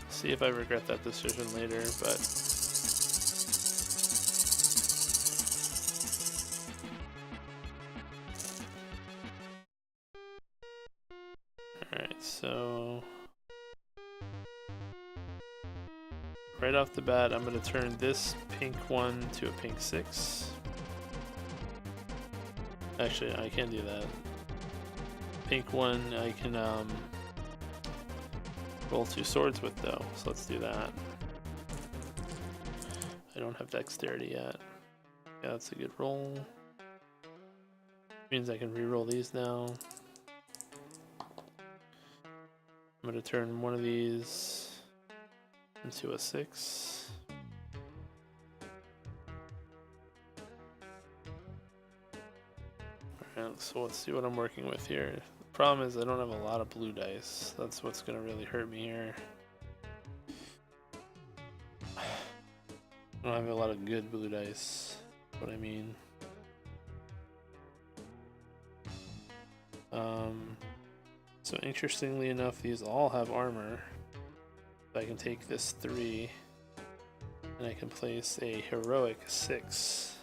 See if I regret that decision later, but alright, so right off the bat, I'm going to turn this pink 1 to a pink 6. Actually, I can do that. Pink 1 I can roll 2 swords with though, so let's do that. I don't have dexterity yet. Yeah, that's a good roll. Means I can re-roll these now. I'm gonna turn one of these into a 6. Alright, so let's see what I'm working with here. The problem is I don't have a lot of blue dice. That's what's gonna really hurt me here. I don't have a lot of good blue dice, what I mean. So interestingly enough, these all have armor. I can take this 3 and I can place a heroic 6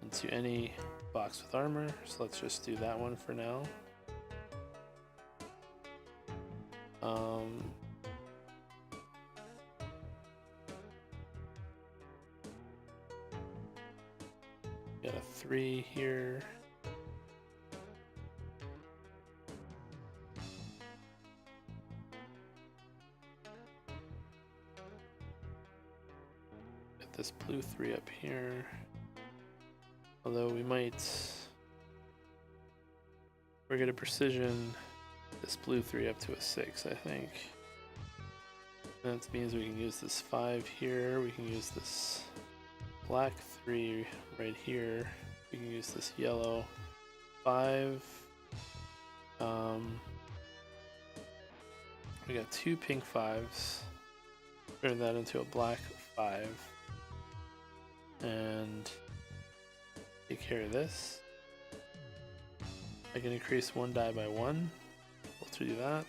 into any box with armor. So let's just do that one for now. Got a 3 here. This blue 3 up here, although we're gonna precision this blue 3 up to a 6, I think. That means we can use this 5 here, we can use this black 3 right here, we can use this yellow 5. We got 2 pink 5s, turn that into a black 5. And take care of this. I can increase one die by 1. Let's do that.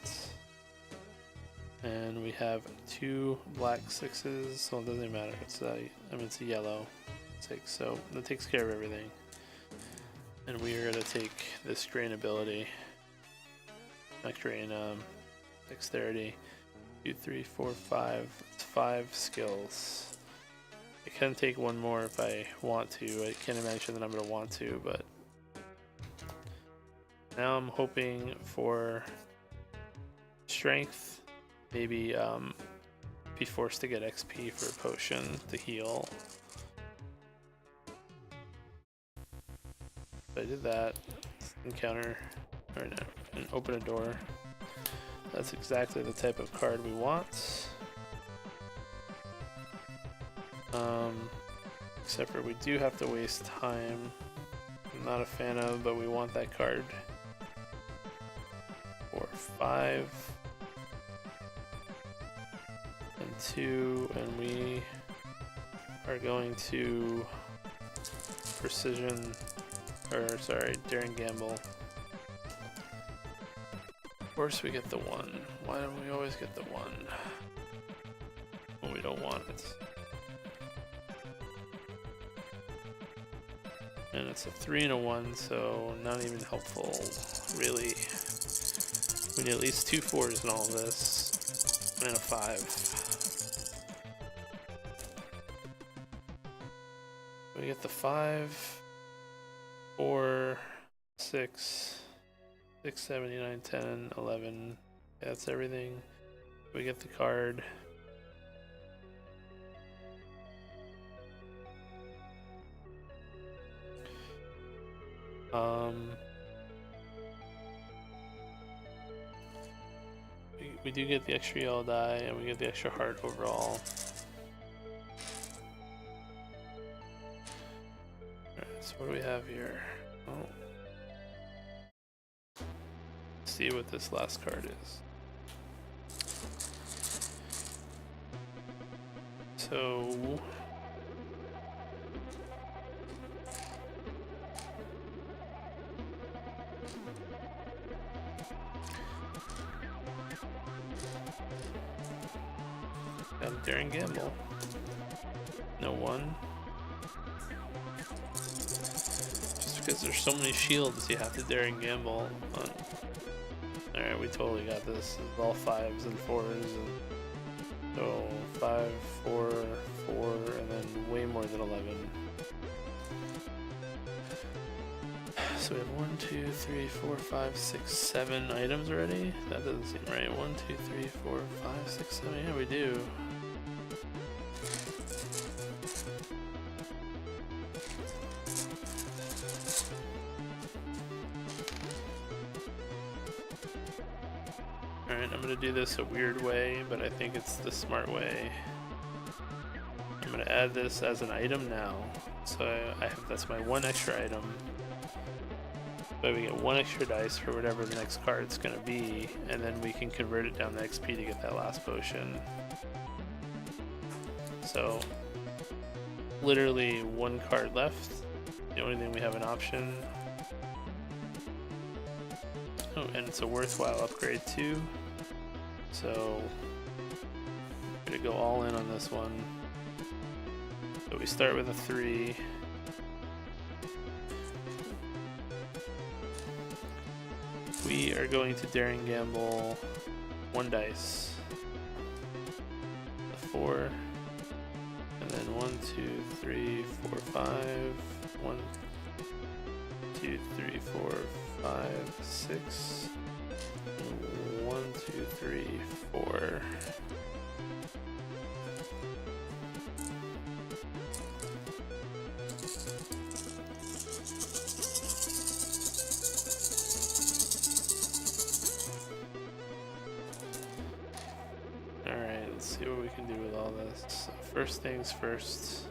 And we have 2 black 6s, so it doesn't matter. It's a yellow 6, so that takes care of everything. And we are gonna take this drain ability, not drain, dexterity. 2, 3, 4, 5. It's 5 skills. I can take one more if I want to. I can't imagine that I'm going to want to, but now I'm hoping for strength, maybe be forced to get XP for a potion to heal. If I did that, encounter, or no, and open a door. That's exactly the type of card we want. Except for we do have to waste time. I'm not a fan of, but we want that card. 4, 5, and 2, and we are going to precision, or sorry, daring gamble. Of course we get the 1. Why don't we always get the 1 when we don't want it? And it's a 3 and a 1, so not even helpful, really. We need at least 2 4s in all of this, and a 5. We get the 5, 4, 6, 6, 7, 8, 9, 10, 11. Yeah, that's everything. We get the card. We do get the extra yellow die, and we get the extra heart overall. Alright, so what do we have here? Oh. Let's see what this last card is. So got a daring gamble. No 1. Just because there's so many shields, you have to daring gamble on. Alright, we totally got this. It's all 5s and 4s, and so 5, 4, 4, and then way more than 11. So we have 1, 2, 3, 4, 5, 6, 7 items already? That doesn't seem right. 1, 2, 3, 4, 5, 6, 7. Yeah, we do. Alright, I'm gonna do this a weird way, but I think it's the smart way. I'm gonna add this as an item now. So I have, that's my one extra item. So we get one extra dice for whatever the next card's gonna be, and then we can convert it down to XP to get that last potion. So literally one card left. The only thing we have an option. Oh, and it's a worthwhile upgrade too. So I'm gonna go all in on this one. So we start with a 3. We are going to daring gamble 1 dice. A 4. And then 1, 2, 3, 4, 5. 1, 2, 3, 4, 5, 6. 1, 2, 3, 4. Alright, let's see what we can do with all this. So first things first,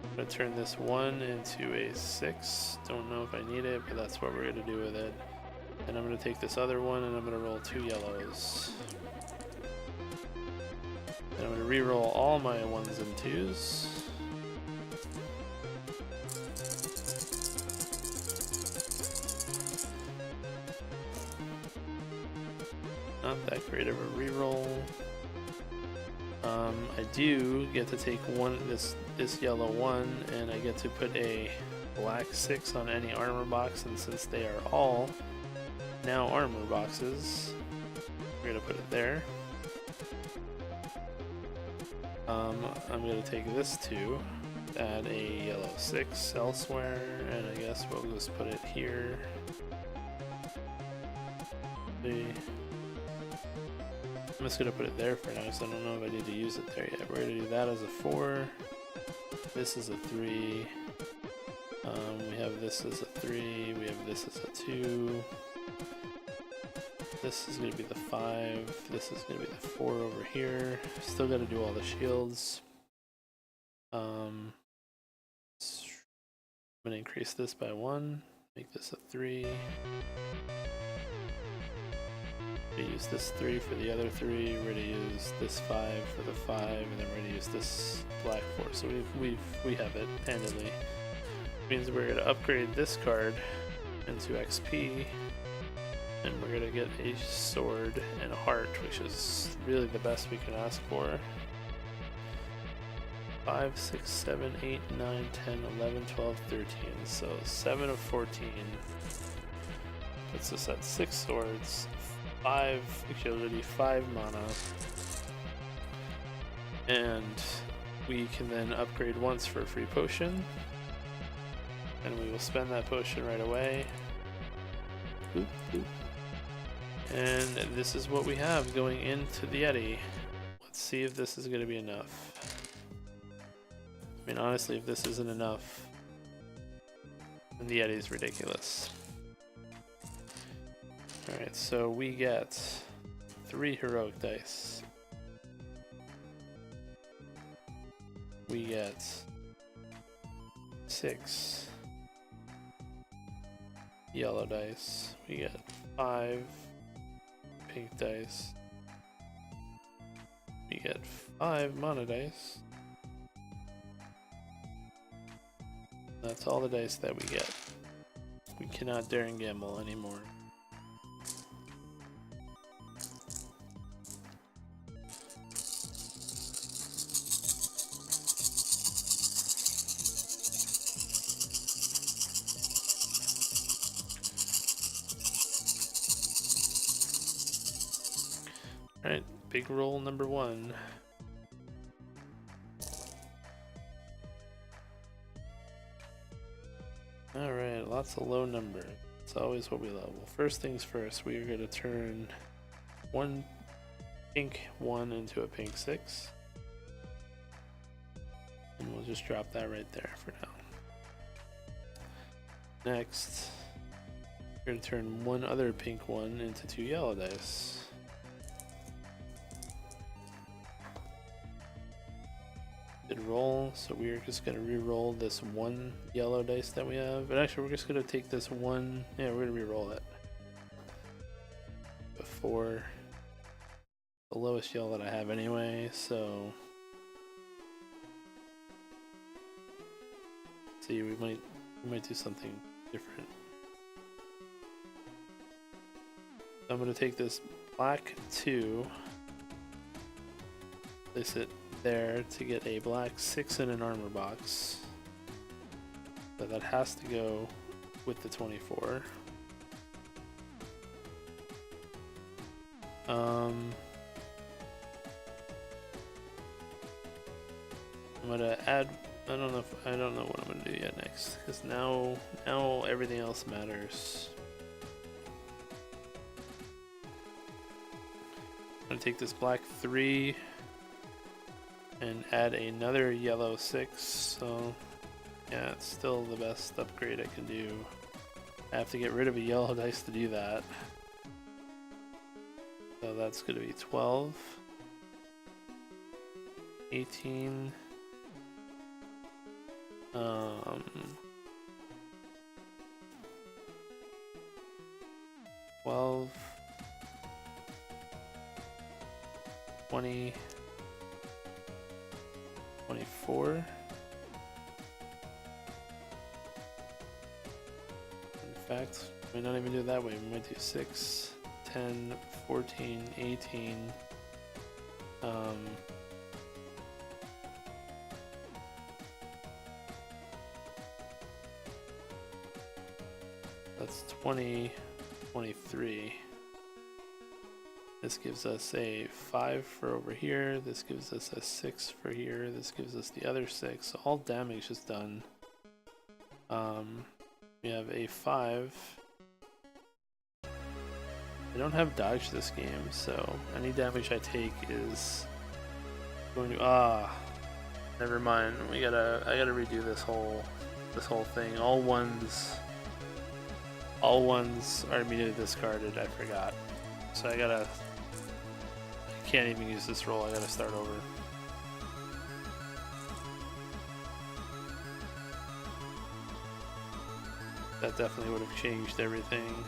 I'm going to turn this 1 into a 6. Don't know if I need it, but that's what we're going to do with it. And I'm going to take this other one and I'm going to roll 2 yellows. And I'm going to re-roll all my 1s and 2s. Not that great of a re-roll. I do get to take this yellow 1 and I get to put a black 6 on any armor box, and since they are all now armor boxes, we're gonna put it there. I'm gonna take this 2, add a yellow 6 elsewhere, and I guess we'll just put it here. I'm just gonna put it there for now because I don't know if I need to use it there yet. We're gonna do that as a 4. This is a 3. We have this as a 3. We have this as a 2. This is gonna be the 5. This is gonna be the 4 over here. Still gotta do all the shields. I'm gonna increase this by 1. Make this a 3. We're gonna use this 3 for the other 3. We're gonna use this 5 for the 5, and then we're gonna use this black 4. So we have it handedly. Which means we're gonna upgrade this card into XP, and we're gonna get a sword and a heart, which is really the best we can ask for. 5, 6, 7, 8, 9, 10, 11, 12, 13. So 7 of 14 puts us at 6 swords. 5 agility, 5 mana, and we can then upgrade once for a free potion, and we will spend that potion right away. Boop, boop. And this is what we have going into the Yeti. Let's see if this is going to be enough. I mean, honestly, if this isn't enough, then the Yeti is ridiculous. Alright, so we get 3 heroic dice. We get 6 yellow dice. We get 5 pink dice. We get 5 mana dice. That's all the dice that we get. We cannot daring gamble anymore. Alright, big roll number 1. Alright, lots of low numbers. It's always what we love. Well, first things first, we are going to turn 1 pink 1 into a pink 6. And we'll just drop that right there for now. Next, we're going to turn 1 other pink 1 into 2 yellow dice. Did roll, so we're just gonna re-roll this one yellow dice that we have. But actually, we're just gonna take this one. Yeah, we're gonna re-roll it before the lowest yellow that I have anyway. So, see, we might do something different. So I'm gonna take this black 2, place it there to get a black 6 in an armor box. So that has to go with the 24. I'm gonna add. I don't know what I'm gonna do yet next, because now everything else matters. I'm gonna take this black 3 and add another yellow 6. So yeah, it's still the best upgrade I can do. I have to get rid of a yellow dice to do that. So that's gonna be 12, 18, 12, 20, 24. In fact, we might not even do it that way. We might do 6, 10, 14, 18. That's 20, 23. This gives us a 5 for over here. This gives us a 6 for here. This gives us the other 6. So all damage is done. We have a 5. I don't have dodge this game, so any damage I take is going to never mind. I gotta redo this whole thing. All ones are immediately discarded. I forgot. So I can't even use this roll. I gotta start over. That definitely would have changed everything.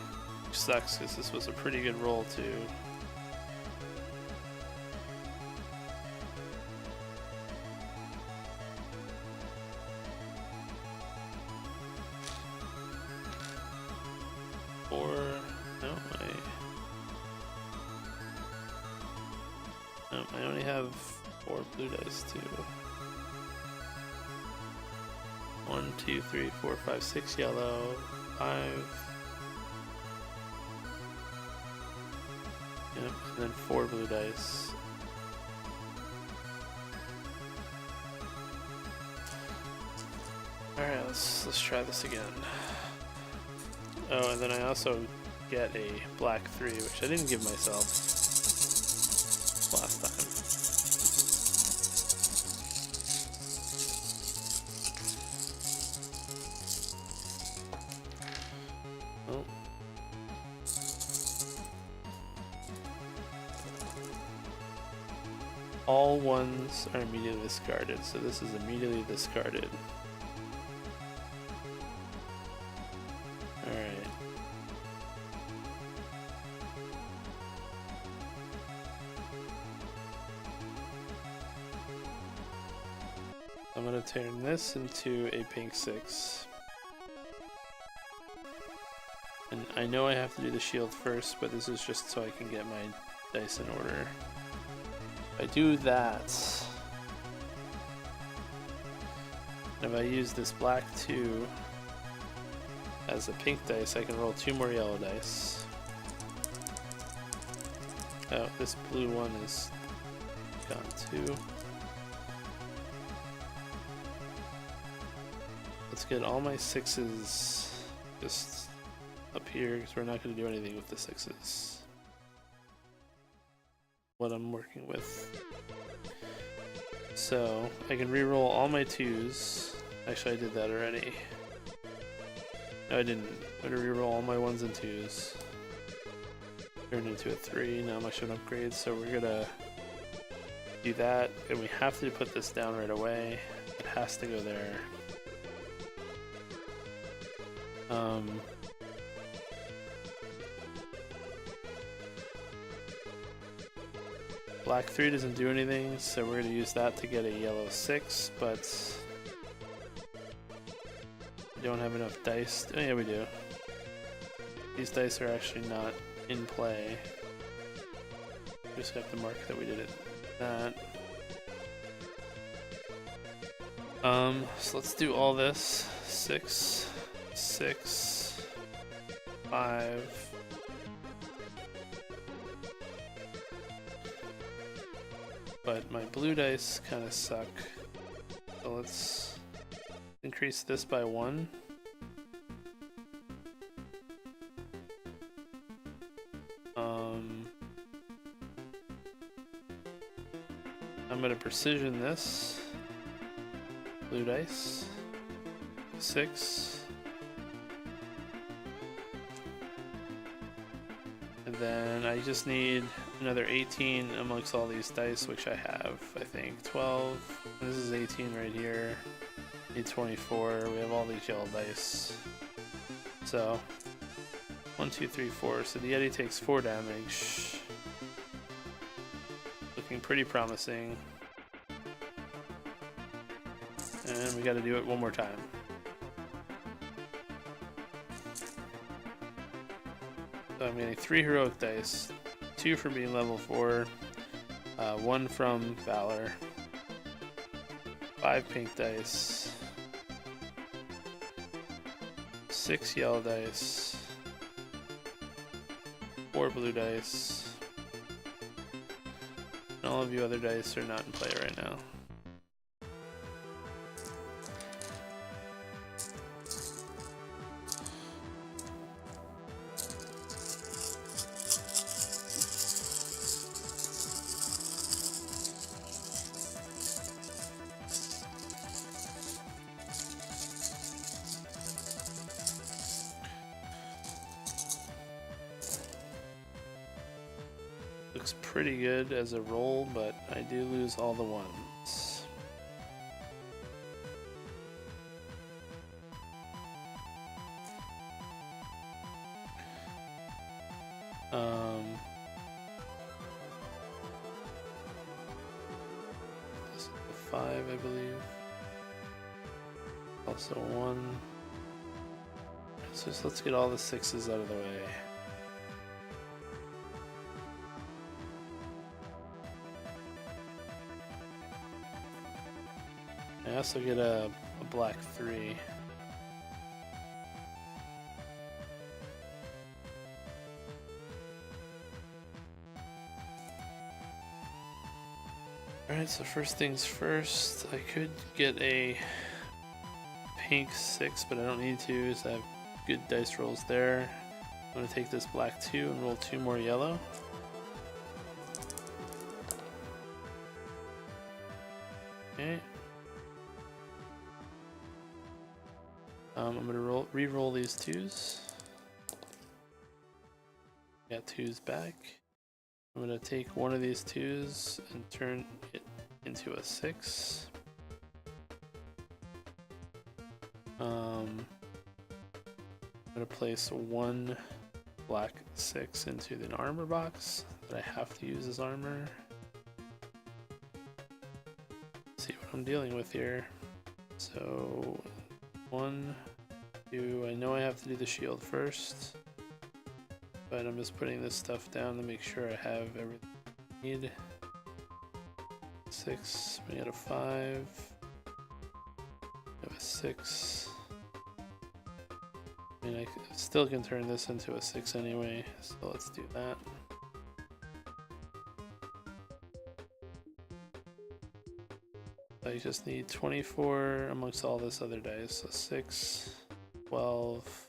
Which sucks because this was a pretty good roll too. I only have 4 blue dice too. 1, 2, 3, 4, 5, 6 yellow, 5. Yep, and then 4 blue dice. Alright, let's try this again. Oh, and then I also get a black 3, which I didn't give myself last time. Oh. All ones are immediately discarded, so this is immediately discarded. Alright. I'm gonna turn this into a pink 6. And I know I have to do the shield first, but this is just so I can get my dice in order. If I do that, and if I use this black 2 as a pink dice, I can roll 2 more yellow dice. Oh, this blue one is gone too. Let's get all my 6s just up here, because we're not going to do anything with the 6s. What I'm working with. So I can re-roll all my 2s. Actually, I did that already. No, I didn't. I'm going to re-roll all my 1s and 2s. Turn into a 3. Not much of an upgrade, so we're going to do that, and we have to put this down right away. It has to go there. Black 3 doesn't do anything, so we're going to use that to get a yellow 6, but we don't have enough dice. Oh yeah, we do. These dice are actually not in play. Just have to mark that we did it. That. So let's do all this. 6, 6, 5. But my blue dice kind of suck. So let's increase this by 1. I'm gonna precision this. Blue dice. 6. And then I just need another 18 amongst all these dice, which I have, I think. 12. This is 18 right here. Need 24. We have all these yellow dice. So, 1, 2, 3, 4. So the Yeti takes 4 damage. Looking pretty promising. And we gotta do it one more time. So I'm getting 3 heroic dice, 2 from being level 4, 1 from Valor, 5 pink dice, 6 yellow dice, 4 blue dice, and all of you other dice are not in play right now. Looks pretty good as a roll, but I do lose all the ones. This is the 5, I believe. Also 1. So just let's get all the 6s out of the way. I also get a black 3. Alright, so first things first, I could get a pink 6, but I don't need to, so I have good dice rolls there. I'm going to take this black 2 and roll 2 more yellow. Okay. I'm going to re-roll these 2s. Got 2s back. I'm going to take one of these 2s and turn it into a 6. I'm going to place 1 black 6 into the armor box that I have to use as armor. Let's see what I'm dealing with here. So 1, 2, I know I have to do the shield first, but I'm just putting this stuff down to make sure I have everything I need. 6, we got a 5, we have a 6. I mean, I still can turn this into a 6 anyway, so let's do that. I just need 24 amongst all this other dice, so 6, 12,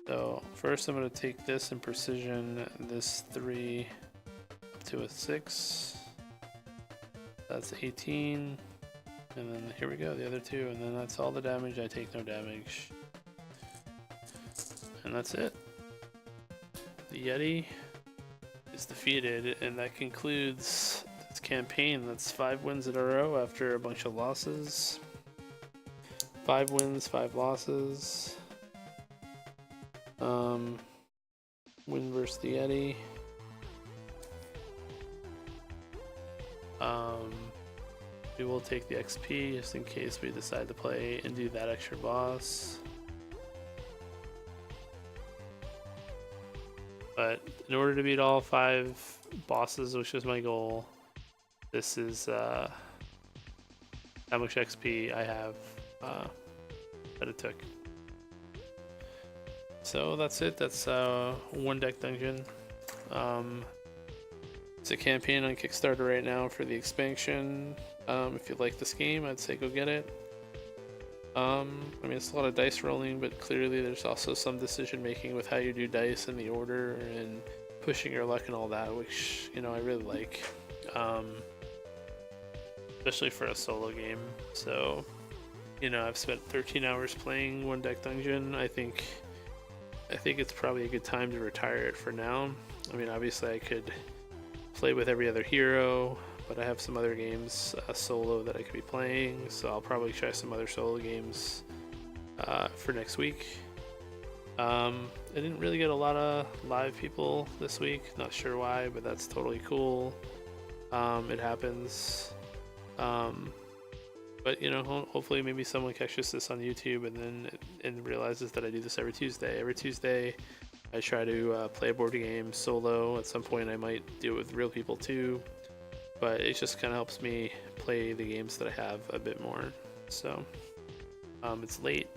so first I'm going to take this and precision this 3 up to a 6, that's 18, and then here we go, the other 2, and then that's all the damage. I take no damage, and that's it. the Yeti is defeated, and that concludes this campaign. That's 5 wins in a row after a bunch of losses. 5 wins, 5 losses. Win versus the Yeti. We will take the XP just in case we decide to play and do that extra boss. But in order to beat all 5 bosses, which is my goal, this is how much XP I have that it took. So that's it. That's one deck dungeon. It's a campaign on Kickstarter right now for the expansion. If you like this game, I'd say go get it. I mean, it's a lot of dice rolling, but clearly there's also some decision making with how you do dice and the order and pushing your luck and all that, which, you know, I really like, especially for a solo game. So, you know, I've spent 13 hours playing one deck dungeon. I think it's probably a good time to retire it for now. I mean, obviously I could play with every other hero, but I have some other games solo that I could be playing, so I'll probably try some other solo games for next week. I didn't really get a lot of live people this week, not sure why, but that's totally cool. It happens. But you know, hopefully maybe someone catches this on YouTube and realizes that I do this every Tuesday. Every Tuesday I try to play a board game solo. At some point I might do it with real people too, but it just kind of helps me play the games that I have a bit more. So it's late,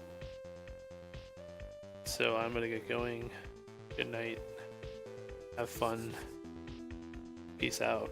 so I'm gonna get going. Good night, have fun, peace out.